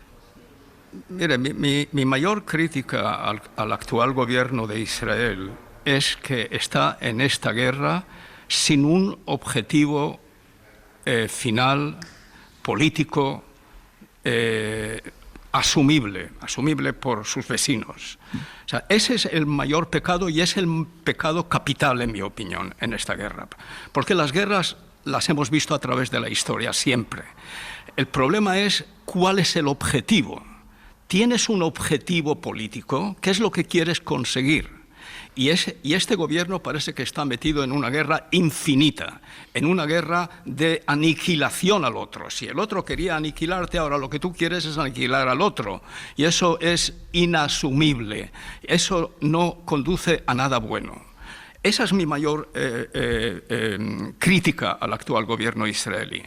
Mire, mi mayor crítica al actual gobierno de Israel es que está en esta guerra sin un objetivo final político asumible por sus vecinos. O sea, ese es el mayor pecado y es el pecado capital, en mi opinión, en esta guerra. Porque las guerras las hemos visto a través de la historia siempre. El problema es cuál es el objetivo. ¿Tienes un objetivo político? ¿Qué es lo que quieres conseguir? Y este gobierno parece que está metido en una guerra infinita, en una guerra de aniquilación al otro. Si el otro quería aniquilarte, ahora lo que tú quieres es aniquilar al otro. Y eso es inasumible. Eso no conduce a nada bueno. Esa es mi mayor crítica al actual gobierno israelí.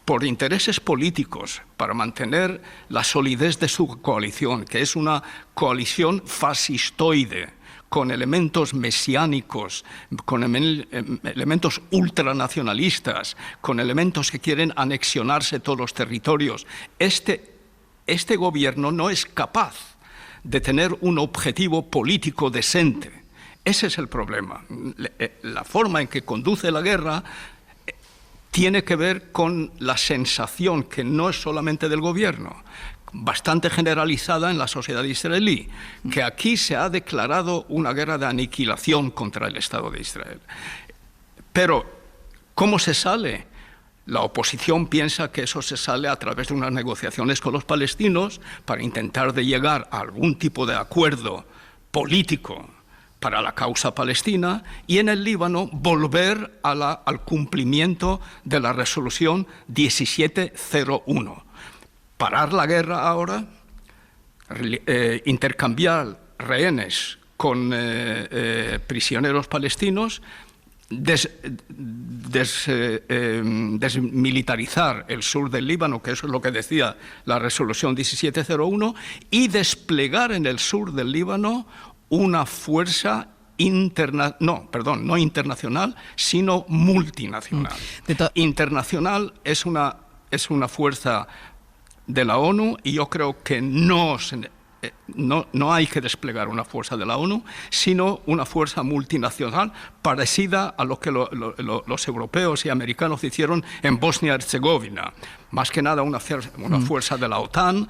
Por intereses políticos, para mantener la solidez de su coalición, que es una coalición fascistoide, con elementos mesiánicos, con elementos ultranacionalistas, con elementos que quieren anexionarse todos los territorios. Este gobierno no es capaz de tener un objetivo político decente. Ese es el problema. La forma en que conduce la guerra tiene que ver con la sensación, que no es solamente del gobierno, bastante generalizada en la sociedad israelí, que aquí se ha declarado una guerra de aniquilación contra el Estado de Israel. Pero, ¿cómo se sale? La oposición piensa que eso se sale a través de unas negociaciones con los palestinos para intentar de llegar a algún tipo de acuerdo político para la causa palestina, y en el Líbano volver al cumplimiento de la resolución 1701. Parar la guerra ahora, intercambiar rehenes con prisioneros palestinos, desmilitarizar el sur del Líbano, que eso es lo que decía la resolución 1701, y desplegar en el sur del Líbano una fuerza no internacional, sino multinacional. Internacional es una fuerza de la ONU, y yo creo que no hay que desplegar una fuerza de la ONU, sino una fuerza multinacional parecida a lo que los europeos y americanos hicieron en Bosnia-Herzegovina. Más que nada una fuerza de la OTAN,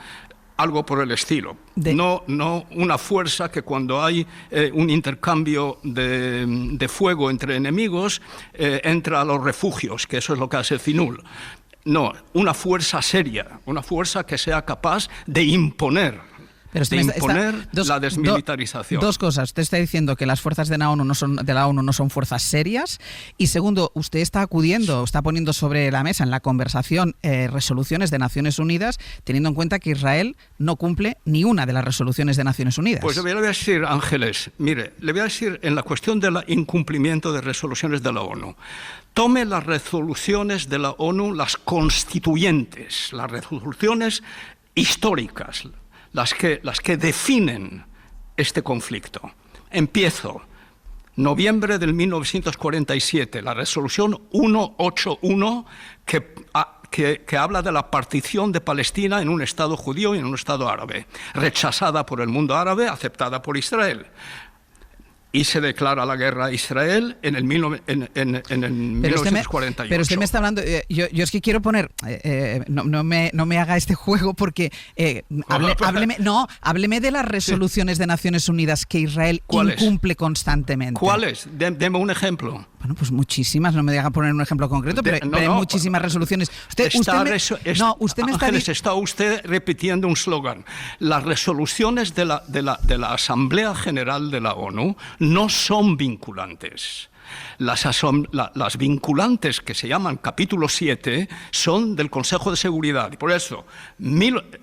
algo por el estilo. No una fuerza que cuando hay un intercambio de fuego entre enemigos entra a los refugios, que eso es lo que hace Finul. No, una fuerza seria, una fuerza que sea capaz de imponer la desmilitarización. Dos cosas. Usted está diciendo que las fuerzas de la ONU no son fuerzas serias, y segundo, usted está poniendo sobre la mesa en la conversación resoluciones de Naciones Unidas, teniendo en cuenta que Israel no cumple ni una de las resoluciones de Naciones Unidas. Pues le voy a decir, Ángeles, mire, le voy a decir en la cuestión del incumplimiento de resoluciones de la ONU. Tome las resoluciones de la ONU, las constituyentes, las resoluciones históricas, las que definen este conflicto. Empiezo. Noviembre del 1947, la resolución 181, que habla de la partición de Palestina en un Estado judío y en un Estado árabe, rechazada por el mundo árabe, aceptada por Israel. Y se declara la guerra a Israel en el 1948. Pero usted me está hablando... yo es que quiero poner... no me haga este juego, porque... hábleme de las resoluciones de Naciones Unidas que Israel incumple constantemente. ¿Cuáles? Deme un ejemplo. Bueno, pues muchísimas, no me deja poner un ejemplo concreto, pero hay muchísimas resoluciones. Está usted repitiendo un slogan. Las resoluciones de la Asamblea General de la ONU no son vinculantes. Las vinculantes, que se llaman capítulo 7, son del Consejo de Seguridad. Y por eso,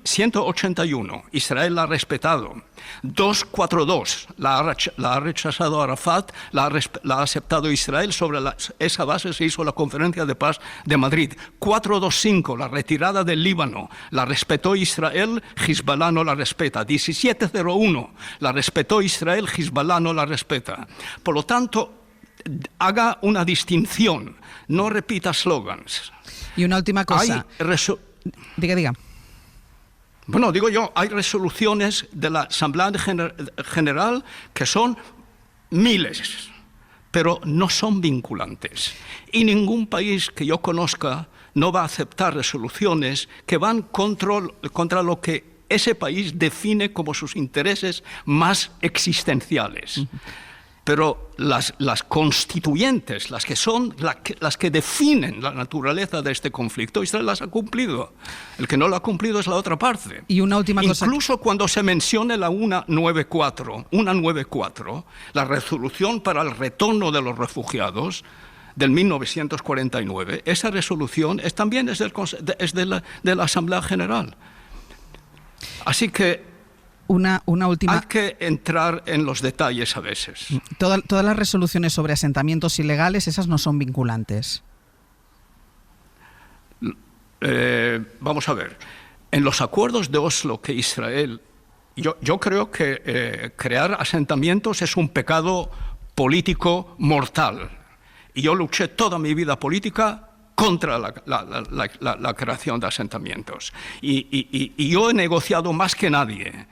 181, Israel la ha respetado. 242, la ha rechazado Arafat, la ha aceptado Israel. Sobre esa base se hizo la Conferencia de Paz de Madrid. 425, la retirada del Líbano, la respetó Israel, Hezbollah no la respeta. 1701, la respetó Israel, Hezbollah no la respeta. Por lo tanto, haga una distinción, no repita slogans. Y una última cosa. Diga. Bueno, digo yo, hay resoluciones de la Asamblea General que son miles, pero no son vinculantes. Y ningún país que yo conozca no va a aceptar resoluciones que van contra lo que ese país define como sus intereses más existenciales. Pero las constituyentes, las que definen la naturaleza de este conflicto, Israel las ha cumplido. El que no lo ha cumplido es la otra parte. Y una última cosa. Incluso cuando se mencione la 194, la resolución para el retorno de los refugiados del 1949, esa resolución también es de la Asamblea General. Así que una última. Hay que entrar en los detalles a veces. Todas las resoluciones sobre asentamientos ilegales, esas no son vinculantes. Vamos a ver. En los acuerdos de Oslo que Israel... Yo creo que crear asentamientos es un pecado político mortal. Y yo luché toda mi vida política contra la creación de asentamientos. Y yo he negociado más que nadie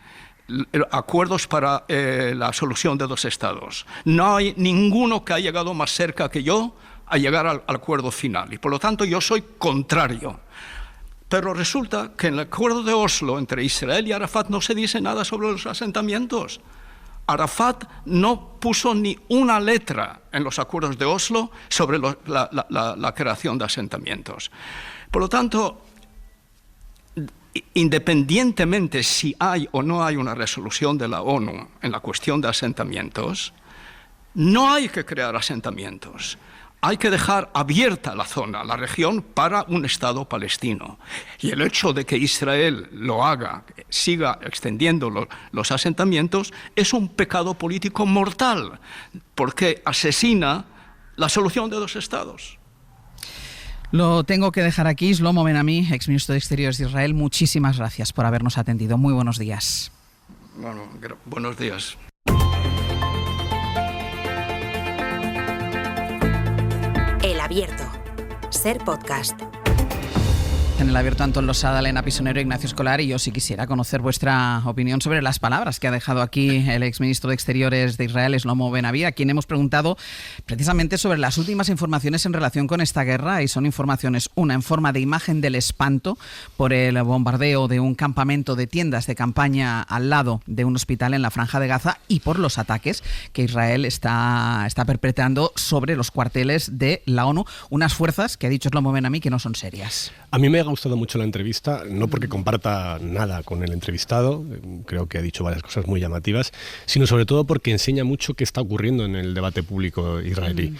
acuerdos para la solución de 2 estados. No hay ninguno que haya llegado más cerca que yo a llegar al acuerdo final. Y por lo tanto yo soy contrario. Pero resulta que en el acuerdo de Oslo entre Israel y Arafat no se dice nada sobre los asentamientos. Arafat no puso ni una letra en los acuerdos de Oslo sobre la creación de asentamientos. Por lo tanto, independientemente si hay o no hay una resolución de la ONU en la cuestión de asentamientos, no hay que crear asentamientos. Hay que dejar abierta la zona, la región, para un Estado palestino. Y el hecho de que Israel lo haga, siga extendiendo los asentamientos, es un pecado político mortal, porque asesina la solución de 2 estados. Lo tengo que dejar aquí. Shlomo Ben-Ami, exministro de Exteriores de Israel, muchísimas gracias por habernos atendido. Muy buenos días. Bueno, buenos días. El Abierto. Ser podcast. En El Abierto, Antón Losada, Elena Pisonero, Ignacio Escolar, y yo sí quisiera conocer vuestra opinión sobre las palabras que ha dejado aquí el exministro de Exteriores de Israel, Shlomo Ben-Ami, a quien hemos preguntado precisamente sobre las últimas informaciones en relación con esta guerra, y son informaciones, una en forma de imagen del espanto por el bombardeo de un campamento de tiendas de campaña al lado de un hospital en la Franja de Gaza, y por los ataques que Israel está perpetrando sobre los cuarteles de la ONU, unas fuerzas que ha dicho Shlomo Ben-Ami que no son serias. A mí me ha gustado mucho la entrevista, no porque comparta nada con el entrevistado, creo que ha dicho varias cosas muy llamativas, sino sobre todo porque enseña mucho qué está ocurriendo en el debate público israelí.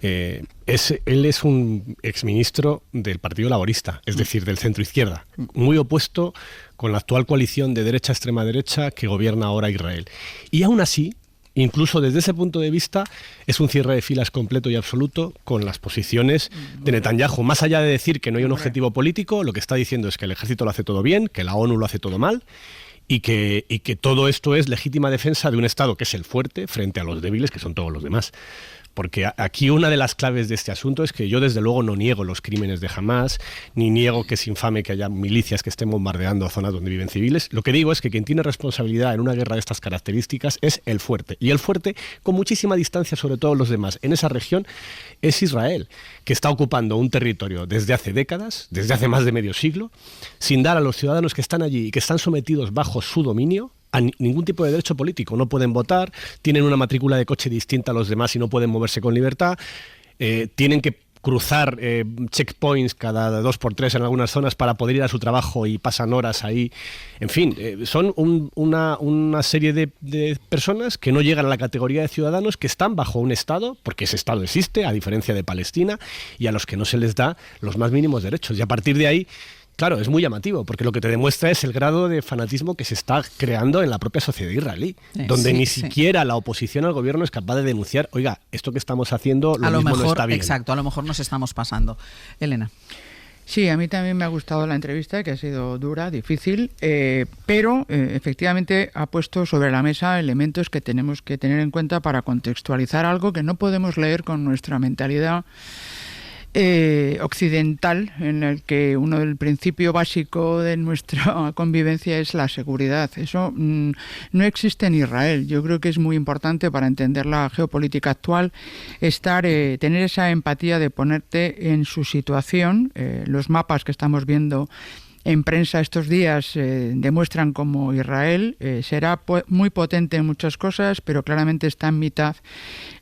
Él es un exministro del Partido Laborista, es decir, del centro-izquierda, muy opuesto con la actual coalición de derecha-extrema derecha que gobierna ahora Israel. Y aún así, incluso desde ese punto de vista, es un cierre de filas completo y absoluto con las posiciones de Netanyahu. Más allá de decir que no hay un objetivo político, lo que está diciendo es que el ejército lo hace todo bien, que la ONU lo hace todo mal, y que todo esto es legítima defensa de un Estado que es el fuerte frente a los débiles, que son todos los demás. Porque aquí una de las claves de este asunto es que yo desde luego no niego los crímenes de Hamás, ni niego que es infame que haya milicias que estén bombardeando a zonas donde viven civiles. Lo que digo es que quien tiene responsabilidad en una guerra de estas características es el fuerte. Y el fuerte, con muchísima distancia sobre todos los demás en esa región, es Israel, que está ocupando un territorio desde hace décadas, desde hace más de medio siglo, sin dar a los ciudadanos que están allí y que están sometidos bajo su dominio a ningún tipo de derecho político. No pueden votar, tienen una matrícula de coche distinta a los demás y no pueden moverse con libertad. tienen que cruzar checkpoints cada 2x3 en algunas zonas para poder ir a su trabajo y pasan horas ahí. En fin, son una serie de personas que no llegan a la categoría de ciudadanos, que están bajo un Estado, porque ese Estado existe, a diferencia de Palestina, y a los que no se les da los más mínimos derechos. Y a partir de ahí, claro, es muy llamativo, porque lo que te demuestra es el grado de fanatismo que se está creando en la propia sociedad israelí, donde ni siquiera la oposición al gobierno es capaz de denunciar, oiga, esto que estamos haciendo lo mismo no está bien. Exacto, a lo mejor nos estamos pasando. Elena. Sí, a mí también me ha gustado la entrevista, que ha sido dura, difícil, pero efectivamente ha puesto sobre la mesa elementos que tenemos que tener en cuenta para contextualizar algo que no podemos leer con nuestra mentalidad occidental, en el que uno del principio básico de nuestra convivencia es la seguridad. Eso no existe en Israel. Yo creo que es muy importante para entender la geopolítica actual tener esa empatía de ponerte en su situación. Los mapas que estamos viendo en prensa estos días demuestran cómo Israel será muy potente en muchas cosas, pero claramente está en mitad.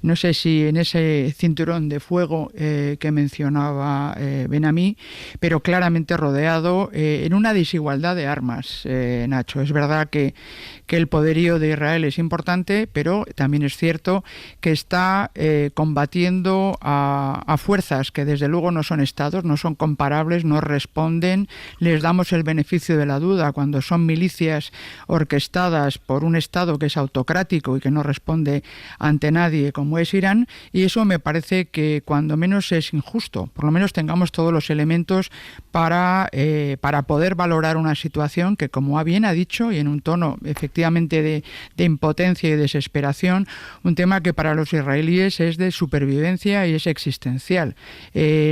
No sé si en ese cinturón de fuego que mencionaba Ben-Ami, pero claramente rodeado en una desigualdad de armas, Nacho. Es verdad que el poderío de Israel es importante, pero también es cierto que está combatiendo a fuerzas que desde luego no son estados, no son comparables, no responden, les damos el beneficio de la duda cuando son milicias orquestadas por un Estado que es autocrático y que no responde ante nadie, como es Irán, y eso me parece que cuando menos es injusto. Por lo menos tengamos todos los elementos para poder valorar una situación que, como bien ha dicho, y en un tono efectivamente de impotencia y desesperación, un tema que para los israelíes es de supervivencia y es existencial.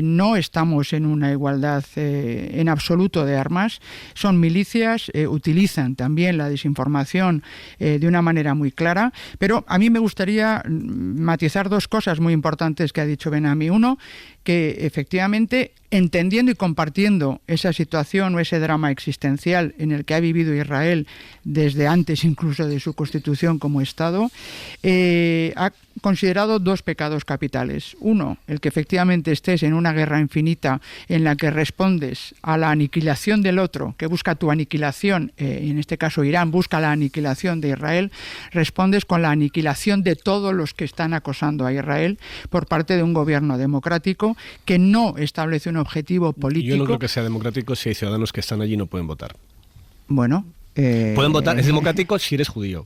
No estamos en una igualdad en absoluto de armas, son milicias, utilizan también la desinformación de una manera muy clara, pero a mí me gustaría matizar dos cosas muy importantes que ha dicho Ben-Ami. Uno, que efectivamente, entendiendo y compartiendo esa situación o ese drama existencial en el que ha vivido Israel desde antes incluso de su constitución como Estado, ha considerado dos pecados capitales. Uno, el que efectivamente estés en una guerra infinita en la que respondes a la aniquilación del otro, que busca tu aniquilación, y en este caso Irán busca la aniquilación de Israel, respondes con la aniquilación de todos los que están acosando a Israel por parte de un gobierno democrático que no establece un objetivo político. Yo no creo que sea democrático si hay ciudadanos que están allí y no pueden votar. Bueno, pueden votar, es democrático si eres judío,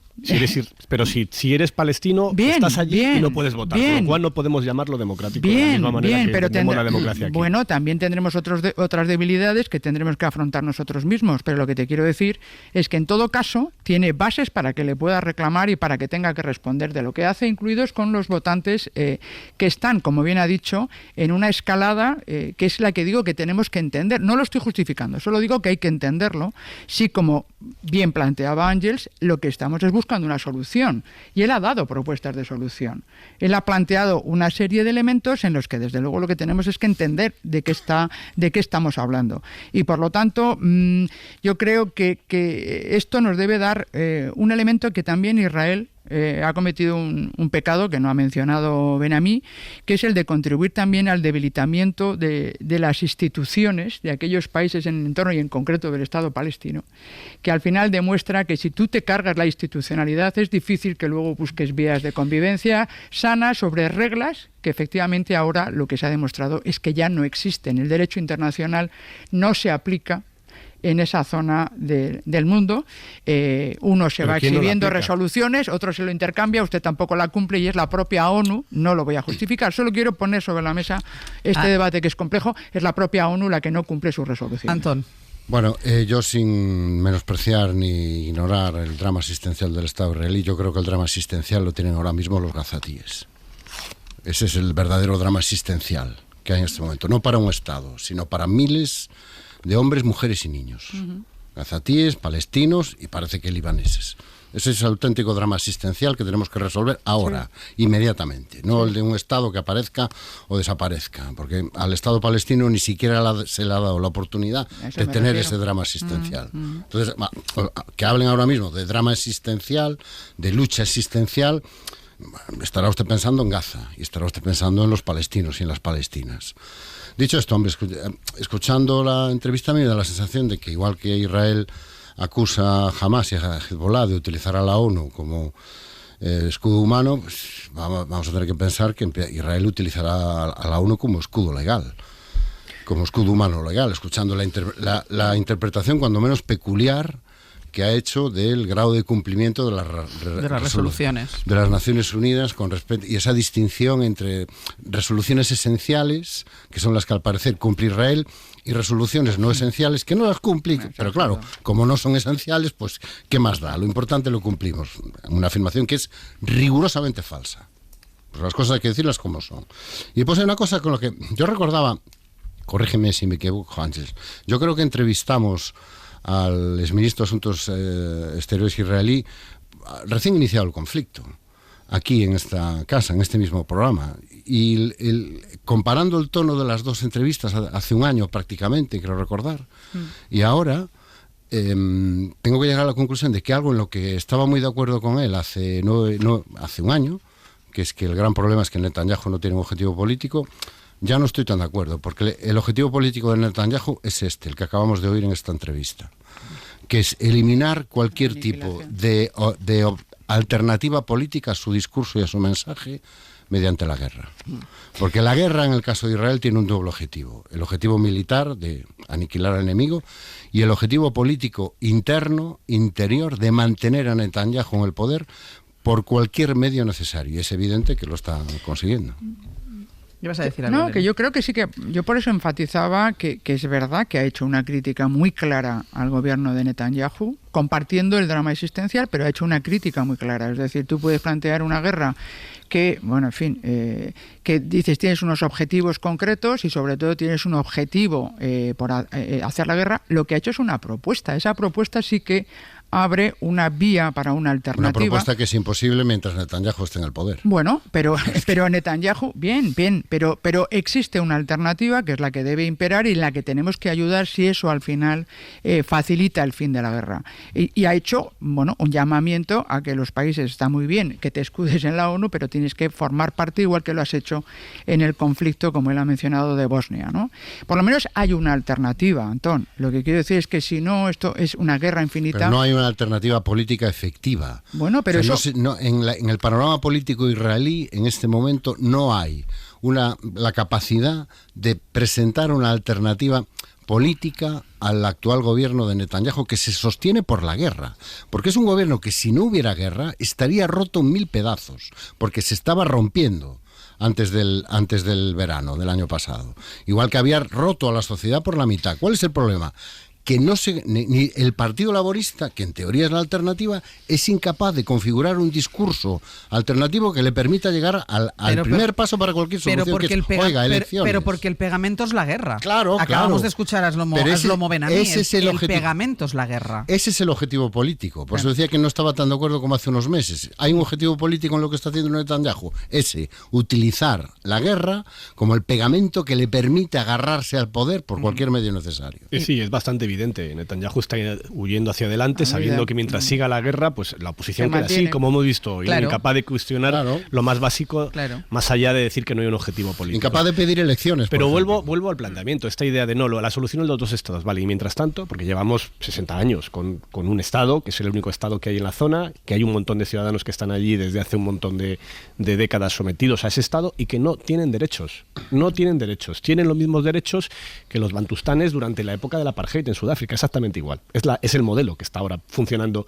pero si eres palestino, estás allí y no puedes votar, con lo cual no podemos llamarlo democrático de la misma manera que tenemos la democracia aquí. Bueno, también tendremos otras debilidades que tendremos que afrontar nosotros mismos, pero lo que te quiero decir es que en todo caso tiene bases para que le pueda reclamar y para que tenga que responder de lo que hace, incluidos con los votantes que están, como bien ha dicho, en una escalada que es la que digo que tenemos que entender. No lo estoy justificando, solo digo que hay que entenderlo. Sí, como bien planteaba Ángels, lo que estamos es buscando una solución, y él ha dado propuestas de solución. Él ha planteado una serie de elementos en los que desde luego lo que tenemos es que entender de qué estamos hablando, y por lo tanto yo creo que esto nos debe dar un elemento que también Israel ha cometido un pecado que no ha mencionado Ben-Ami, que es el de contribuir también al debilitamiento de las instituciones de aquellos países en el entorno y en concreto del Estado palestino, que al final demuestra que si tú te cargas la institucionalidad es difícil que luego busques vías de convivencia sana sobre reglas que efectivamente ahora lo que se ha demostrado es que ya no existen. El derecho internacional no se aplica en esa zona del mundo. Uno se va exhibiendo resoluciones, otro se lo intercambia, usted tampoco la cumple y es la propia ONU, no lo voy a justificar, solo quiero poner sobre la mesa este debate que es complejo, es la propia ONU la que no cumple sus resoluciones. Antón. Bueno, yo sin menospreciar ni ignorar el drama asistencial del Estado israelí, yo creo que el drama asistencial lo tienen ahora mismo los gazatíes. Ese es el verdadero drama asistencial que hay en este momento, no para un Estado, sino para miles de hombres, mujeres y niños. Gazatíes, palestinos y parece que libaneses. Ese es el auténtico drama asistencial que tenemos que resolver ahora, inmediatamente. No el de un Estado que aparezca o desaparezca, porque al Estado palestino ni siquiera se le ha dado la oportunidad de tener ese drama asistencial. Entonces, que hablen ahora mismo de drama asistencial, de lucha asistencial, estará usted pensando en Gaza y estará usted pensando en los palestinos y en las palestinas. Dicho esto, hombre, escuchando la entrevista me da la sensación de que igual que Israel acusa a Hamas y a Hezbollah de utilizar a la ONU como escudo humano, pues vamos a tener que pensar que Israel utilizará a la ONU como escudo legal, como escudo humano legal, escuchando la interpretación cuando menos peculiar que ha hecho del grado de cumplimiento de las resoluciones de las Naciones Unidas con respecto, y esa distinción entre resoluciones esenciales, que son las que al parecer cumple Israel, y resoluciones no esenciales que no las cumple, pero claro, como no son esenciales, pues ¿qué más da? Lo importante lo cumplimos. Una afirmación que es rigurosamente falsa. Pues las cosas hay que decirlas como son. Y pues hay una cosa con la que yo recordaba, corrígeme si me equivoco, Ángel, yo creo que entrevistamos al exministro de Asuntos Exteriores israelí recién iniciado el conflicto, aquí en esta casa, en este mismo programa, y comparando el tono de las dos entrevistas hace un año prácticamente, quiero recordar, y ahora tengo que llegar a la conclusión de que algo en lo que estaba muy de acuerdo con él hace un año, que es que el gran problema es que Netanyahu no tiene un objetivo político, ya no estoy tan de acuerdo, porque el objetivo político de Netanyahu es el que acabamos de oír en esta entrevista, que es eliminar cualquier tipo de alternativa política a su discurso y a su mensaje mediante la guerra. Porque la guerra, en el caso de Israel, tiene un doble objetivo. El objetivo militar, de aniquilar al enemigo, y el objetivo político interno, interior, de mantener a Netanyahu en el poder por cualquier medio necesario. Y es evidente que lo están consiguiendo. ¿Qué vas a decir algo? No, que yo creo que sí, que yo por eso enfatizaba que es verdad que ha hecho una crítica muy clara al gobierno de Netanyahu, compartiendo el drama existencial, pero ha hecho una crítica muy clara. Es decir, tú puedes plantear una guerra que, bueno, en fin, que dices tienes unos objetivos concretos y sobre todo tienes un objetivo por hacer la guerra. Lo que ha hecho es una propuesta. Esa propuesta sí que abre una vía para una alternativa. Una propuesta que es imposible mientras Netanyahu esté en el poder. Bueno, pero Netanyahu, bien, pero existe una alternativa que es la que debe imperar y en la que tenemos que ayudar si eso al final facilita el fin de la guerra. Y ha hecho, bueno, un llamamiento a que los países, está muy bien que te escudes en la ONU, pero tienes que formar parte igual que lo has hecho en el conflicto, como él ha mencionado, de Bosnia, ¿no? Por lo menos hay una alternativa, Antón. Lo que quiero decir es que si no, esto es una guerra infinita. Pero no hay una alternativa política efectiva. Bueno, pero eso en el panorama político israelí en este momento no hay la capacidad de presentar una alternativa política al actual gobierno de Netanyahu, que se sostiene por la guerra, porque es un gobierno que si no hubiera guerra estaría roto en 1000 pedazos, porque se estaba rompiendo antes del verano del año pasado, igual que había roto a la sociedad por la mitad. ¿Cuál es el problema? Que ni el Partido Laborista, que en teoría es la alternativa, es incapaz de configurar un discurso alternativo que le permita llegar al primer paso para cualquier solución, elecciones. Pero porque el pegamento es la guerra. Claro, Acabamos de escuchar a Shlomo Ben-Ami. El pegamento es la guerra. Ese es el objetivo político. Por eso decía que no estaba tan de acuerdo como hace unos meses. Hay un objetivo político en lo que está haciendo Netanyahu. Utilizar la guerra como el pegamento que le permite agarrarse al poder por cualquier medio necesario. Sí, es bastante evidente. Netanyahu está huyendo hacia adelante, sabiendo que mientras siga la guerra, pues la oposición queda así, como hemos visto, incapaz de cuestionar lo más básico, más allá de decir que no hay un objetivo político. Incapaz de pedir elecciones. Pero vuelvo al planteamiento, esta idea de la solución es los dos estados, vale, y mientras tanto, porque llevamos 60 años con un estado, que es el único estado que hay en la zona, que hay un montón de ciudadanos que están allí desde hace un montón de décadas sometidos a ese estado y que no tienen derechos, tienen los mismos derechos que los bantustanes durante la época del apartheid en Sudáfrica, exactamente igual. Es el modelo que está ahora funcionando,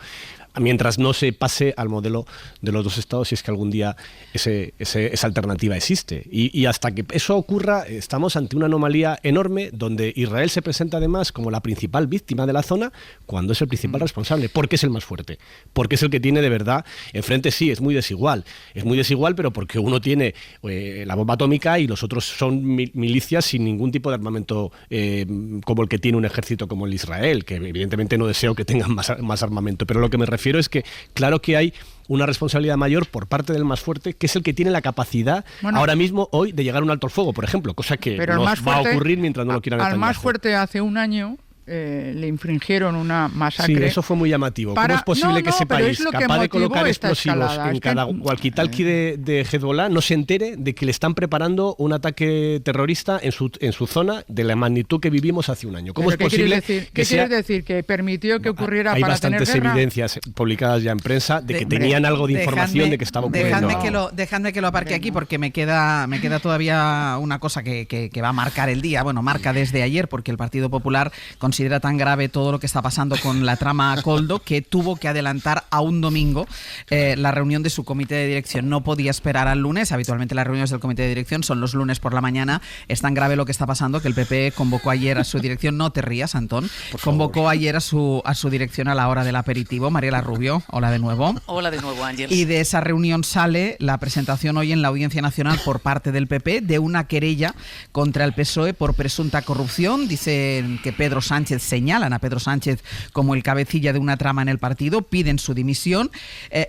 mientras no se pase al modelo de los dos estados, si es que algún día esa alternativa existe. Y hasta que eso ocurra, estamos ante una anomalía enorme donde Israel se presenta además como la principal víctima de la zona, cuando es el principal responsable, porque es el más fuerte, porque es el que tiene de verdad enfrente. Sí, es muy desigual, pero porque uno tiene la bomba atómica y los otros son milicias sin ningún tipo de armamento como el que tiene un ejército como el Israel, que evidentemente no deseo que tengan más armamento, pero lo que me refiero es que claro que hay una responsabilidad mayor por parte del más fuerte, que es el que tiene la capacidad ahora mismo, hoy, de llegar a un alto el fuego, por ejemplo, cosa que no va a ocurrir mientras no lo quieran Netanyahu. Al más fuerte hace un año le infringieron una masacre. Sí, eso fue muy llamativo. ¿Cómo es posible que ese país, capaz de colocar explosivos en cualquier de Hezbollah, no se entere de que le están preparando un ataque terrorista en su zona de la magnitud que vivimos hace un año? ¿Cómo es posible ¿Qué quieres decir? ¿Que permitió que ocurriera para tener guerra? Hay bastantes evidencias publicadas ya en prensa de que tenían algo de información de que estaba ocurriendo. Dejadme que lo aparque aquí porque me queda todavía una cosa que va a marcar el día. Bueno, marca desde ayer porque el Partido Popular considera tan grave todo lo que está pasando con la trama Koldo que tuvo que adelantar a un domingo la reunión de su comité de dirección. No podía esperar al lunes. Habitualmente las reuniones del comité de dirección son los lunes por la mañana. Es tan grave lo que está pasando que el PP convocó ayer a su dirección. No te rías, Antón. Convocó ayer a su dirección a la hora del aperitivo. Mariela Rubio, hola de nuevo. Hola de nuevo, Ángel. Y de esa reunión sale la presentación hoy en la Audiencia Nacional por parte del PP de una querella contra el PSOE por presunta corrupción. Dicen que señalan a Pedro Sánchez como el cabecilla de una trama en el partido, piden su dimisión.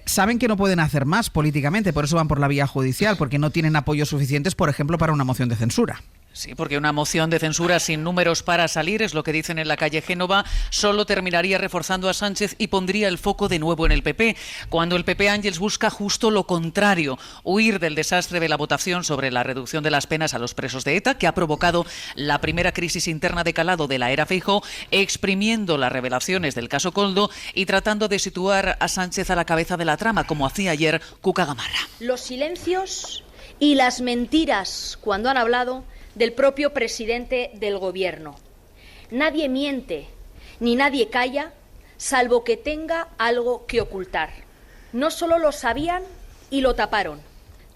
Saben que no pueden hacer más políticamente, por eso van por la vía judicial, porque no tienen apoyos suficientes, por ejemplo, para una moción de censura. Sí, porque una moción de censura sin números para salir, es lo que dicen en la calle Génova, solo terminaría reforzando a Sánchez y pondría el foco de nuevo en el PP, cuando el PP, Ángels, busca justo lo contrario, huir del desastre de la votación sobre la reducción de las penas a los presos de ETA, que ha provocado la primera crisis interna de calado de la era Feijóo, exprimiendo las revelaciones del caso Koldo y tratando de situar a Sánchez a la cabeza de la trama, como hacía ayer Cuca Gamarra. Los silencios y las mentiras cuando han hablado del propio presidente del Gobierno. Nadie miente ni nadie calla, salvo que tenga algo que ocultar. No solo lo sabían y lo taparon.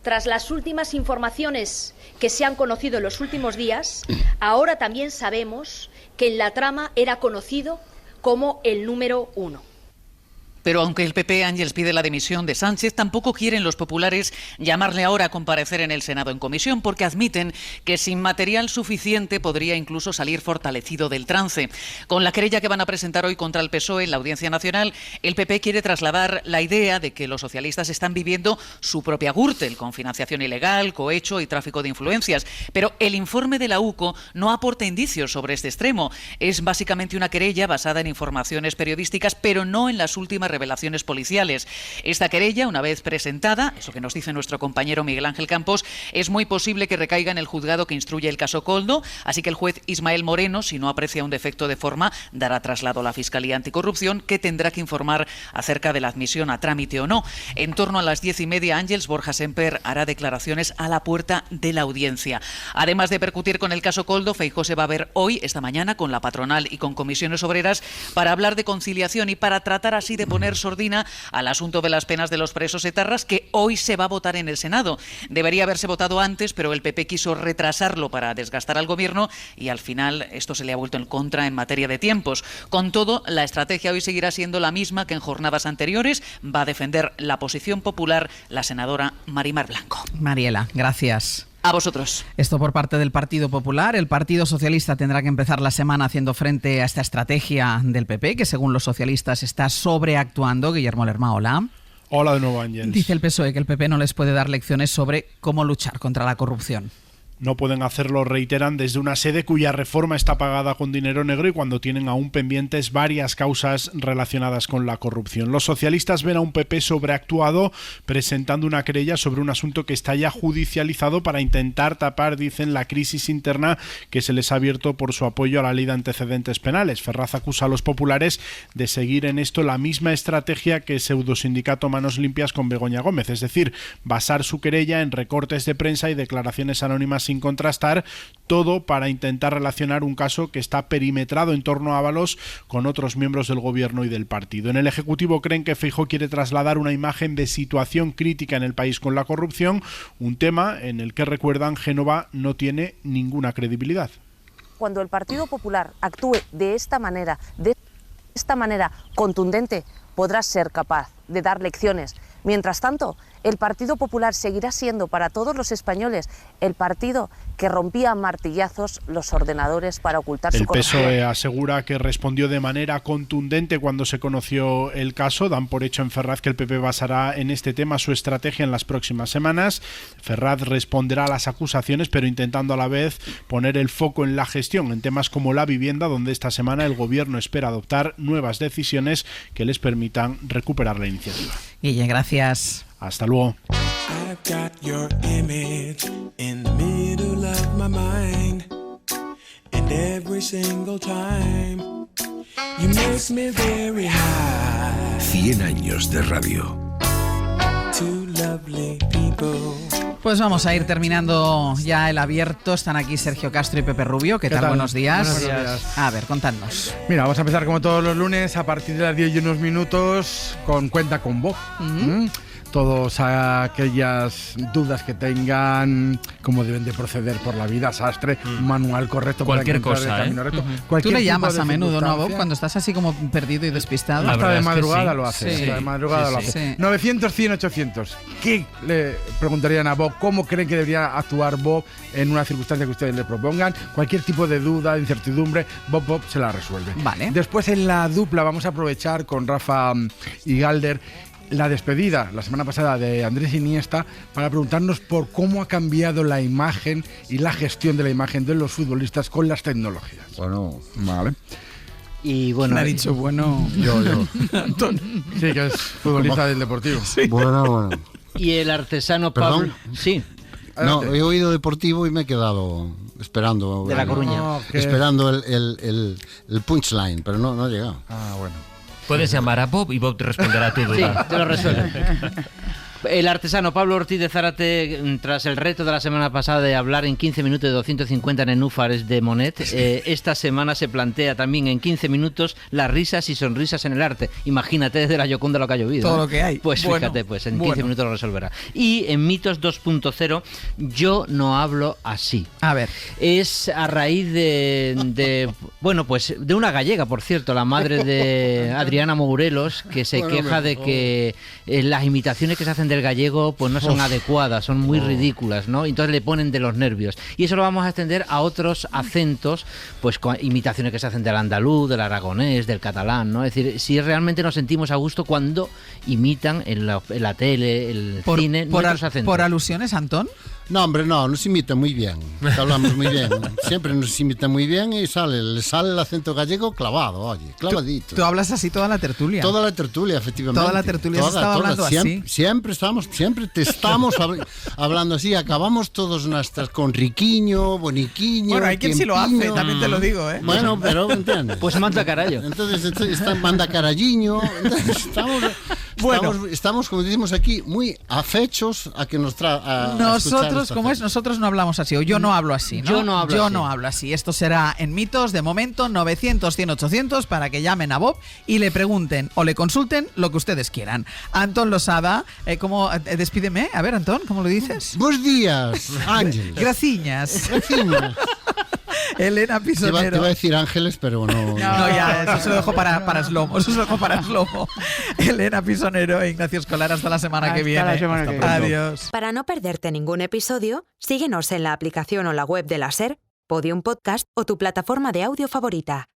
Tras las últimas informaciones que se han conocido en los últimos días, ahora también sabemos que en la trama era conocido como el número 1. Pero aunque el PP, Ángels, pide la dimisión de Sánchez, tampoco quieren los populares llamarle ahora a comparecer en el Senado en comisión, porque admiten que sin material suficiente podría incluso salir fortalecido del trance. Con la querella que van a presentar hoy contra el PSOE en la Audiencia Nacional, el PP quiere trasladar la idea de que los socialistas están viviendo su propia Gürtel, con financiación ilegal, cohecho y tráfico de influencias. Pero el informe de la UCO no aporta indicios sobre este extremo. Es básicamente una querella basada en informaciones periodísticas, pero no en las últimas revelaciones policiales. Esta querella, una vez presentada, eso que nos dice nuestro compañero Miguel Ángel Campos, es muy posible que recaiga en el juzgado que instruye el caso Koldo, así que el juez Ismael Moreno, si no aprecia un defecto de forma, dará traslado a la Fiscalía Anticorrupción, que tendrá que informar acerca de la admisión a trámite o no. En torno a las 10:30, Ángels, Borja Semper hará declaraciones a la puerta de la audiencia. Además de percutir con el caso Koldo, Feijóo se va a ver hoy, esta mañana, con la patronal y con comisiones obreras para hablar de conciliación y para tratar así de poner sordina al asunto de las penas de los presos etarras, que hoy se va a votar en el Senado. Debería haberse votado antes, pero el PP quiso retrasarlo para desgastar al Gobierno y al final esto se le ha vuelto en contra en materia de tiempos. Con todo, la estrategia hoy seguirá siendo la misma que en jornadas anteriores. Va a defender la posición popular la senadora Marimar Blanco. Mariela, gracias. A vosotros. Esto por parte del Partido Popular. El Partido Socialista tendrá que empezar la semana haciendo frente a esta estrategia del PP, que según los socialistas está sobreactuando. Guillermo Lerma, hola. Hola de nuevo, Ángels. Dice el PSOE que el PP no les puede dar lecciones sobre cómo luchar contra la corrupción. No pueden hacerlo, reiteran, desde una sede cuya reforma está pagada con dinero negro y cuando tienen aún pendientes varias causas relacionadas con la corrupción. Los socialistas ven a un PP sobreactuado presentando una querella sobre un asunto que está ya judicializado para intentar tapar, dicen, la crisis interna que se les ha abierto por su apoyo a la ley de antecedentes penales. Ferraz acusa a los populares de seguir en esto la misma estrategia que pseudosindicato Manos Limpias con Begoña Gómez, es decir, basar su querella en recortes de prensa y declaraciones anónimas sin contrastar, todo para intentar relacionar un caso que está perimetrado en torno a Ábalos con otros miembros del gobierno y del partido. En el Ejecutivo creen que Feijóo quiere trasladar una imagen de situación crítica en el país con la corrupción, un tema en el que, recuerdan, Génova no tiene ninguna credibilidad. Cuando el Partido Popular actúe de esta manera contundente, podrá ser capaz de dar lecciones Mientras tanto, el Partido Popular seguirá siendo para todos los españoles el partido que rompía a martillazos los ordenadores para ocultar su corrupción. El PSOE asegura que respondió de manera contundente cuando se conoció el caso. Dan por hecho en Ferraz que el PP basará en este tema su estrategia en las próximas semanas. Ferraz responderá a las acusaciones, pero intentando a la vez poner el foco en la gestión, en temas como la vivienda, donde esta semana el Gobierno espera adoptar nuevas decisiones que les permitan recuperar la iniciativa. Guille, gracias. Hasta luego. I've got your image in the middle of my mind, and every single time you make me very high. 100 años de radio. Two lovely people. Pues vamos a ir terminando ya el abierto. Están aquí Sergio Castro y Pepe Rubio. ¿Qué tal? Buenos días. Buenos días. A ver, contadnos. Mira, vamos a empezar como todos los lunes a partir de las 10 y unos minutos con Cuenta con Bob. Todas aquellas dudas que tengan, cómo deben de proceder por la vida, sastre, un manual correcto cualquier para encontrar cosa, el camino recto. Tú le tipo llamas de a menudo, ¿no, Bob? circunstancia. Cuando estás así como perdido y despistado. Hasta de madrugada sí. lo hace. Sí. Hasta de madrugada lo hace. Sí. 900, 100, 800. ¿Qué le preguntarían a Bob? ¿Cómo creen que debería actuar Bob en una circunstancia que ustedes le propongan? Cualquier tipo de duda, incertidumbre, Bob se la resuelve. Vale. Después en la dupla vamos a aprovechar con Rafa y Galder la despedida la semana pasada de Andrés Iniesta para preguntarnos por cómo ha cambiado la imagen y la gestión de la imagen de los futbolistas con las tecnologías. Bueno, vale. Y bueno, ¿Quién ha dicho bueno? Yo. Antón. Sí, que es futbolista del Deportivo. Sí. Bueno. Y el artesano ¿Perdón? Pablo. Sí. No, he oído Deportivo y me he quedado esperando. De La Coruña. Esperando el punchline, pero no ha llegado. Ah, bueno. Puedes llamar a Bob y Bob te responderá a tu duda. Sí, te lo resuelve. El artesano Pablo Ortiz de Zárate, tras el reto de la semana pasada de hablar en 15 minutos de 250 nenúfares de Monet, esta semana se plantea también en 15 minutos las risas y sonrisas en el arte. Imagínate desde la Gioconda lo que ha llovido. Todo ¿no? lo que hay. Pues fíjate, pues en 15 minutos lo resolverá. Y en Mitos 2.0, yo no hablo así. A ver. Es a raíz de una gallega, por cierto, la madre de Adriana Mourelos, que se queja de que las imitaciones que se hacen del gallego pues no son adecuadas, son muy ridículas, ¿no? Entonces le ponen de los nervios. Y eso lo vamos a extender a otros acentos, pues con imitaciones que se hacen del andaluz, del aragonés, del catalán, ¿no? Es decir, si realmente nos sentimos a gusto cuando imitan en la tele, el cine, nuestros acentos. ¿Por alusiones, Antón? No, hombre, no, nos imita muy bien. Hablamos muy bien. Siempre nos imita muy bien y le sale el acento gallego clavado, oye, clavadito. Tú hablas así toda la tertulia. Toda la tertulia, efectivamente. Toda la tertulia se estaba hablando así. Siempre te estamos hablando así. Acabamos todos nuestras con riquiño, boniquiño. Bueno, hay quien sí lo hace, también te lo digo, ¿eh? Bueno, pero ¿entiendes? Pues manda carallo. Entonces manda caralliño. Estamos, como decimos aquí, muy afechos a que nos nosotros, como es, nosotros no hablamos así, o yo no hablo así, ¿no? Yo no hablo así. Esto será en Mitos, de momento, 900, 100, 800, para que llamen a Bob y le pregunten o le consulten lo que ustedes quieran. Antón Losada, ¿cómo? Despídeme. A ver, Antón, ¿cómo lo dices? Buenos días, Ángel. Graciñas. Elena Pisonero. Te iba a decir Ángeles, pero no. No, ya, eso se lo dejo para Slomo. Elena Pisonero e Ignacio Escolar, hasta la semana que viene. Adiós. Para no perderte ningún episodio, síguenos en la aplicación o la web de la SER, Podium Podcast o tu plataforma de audio favorita.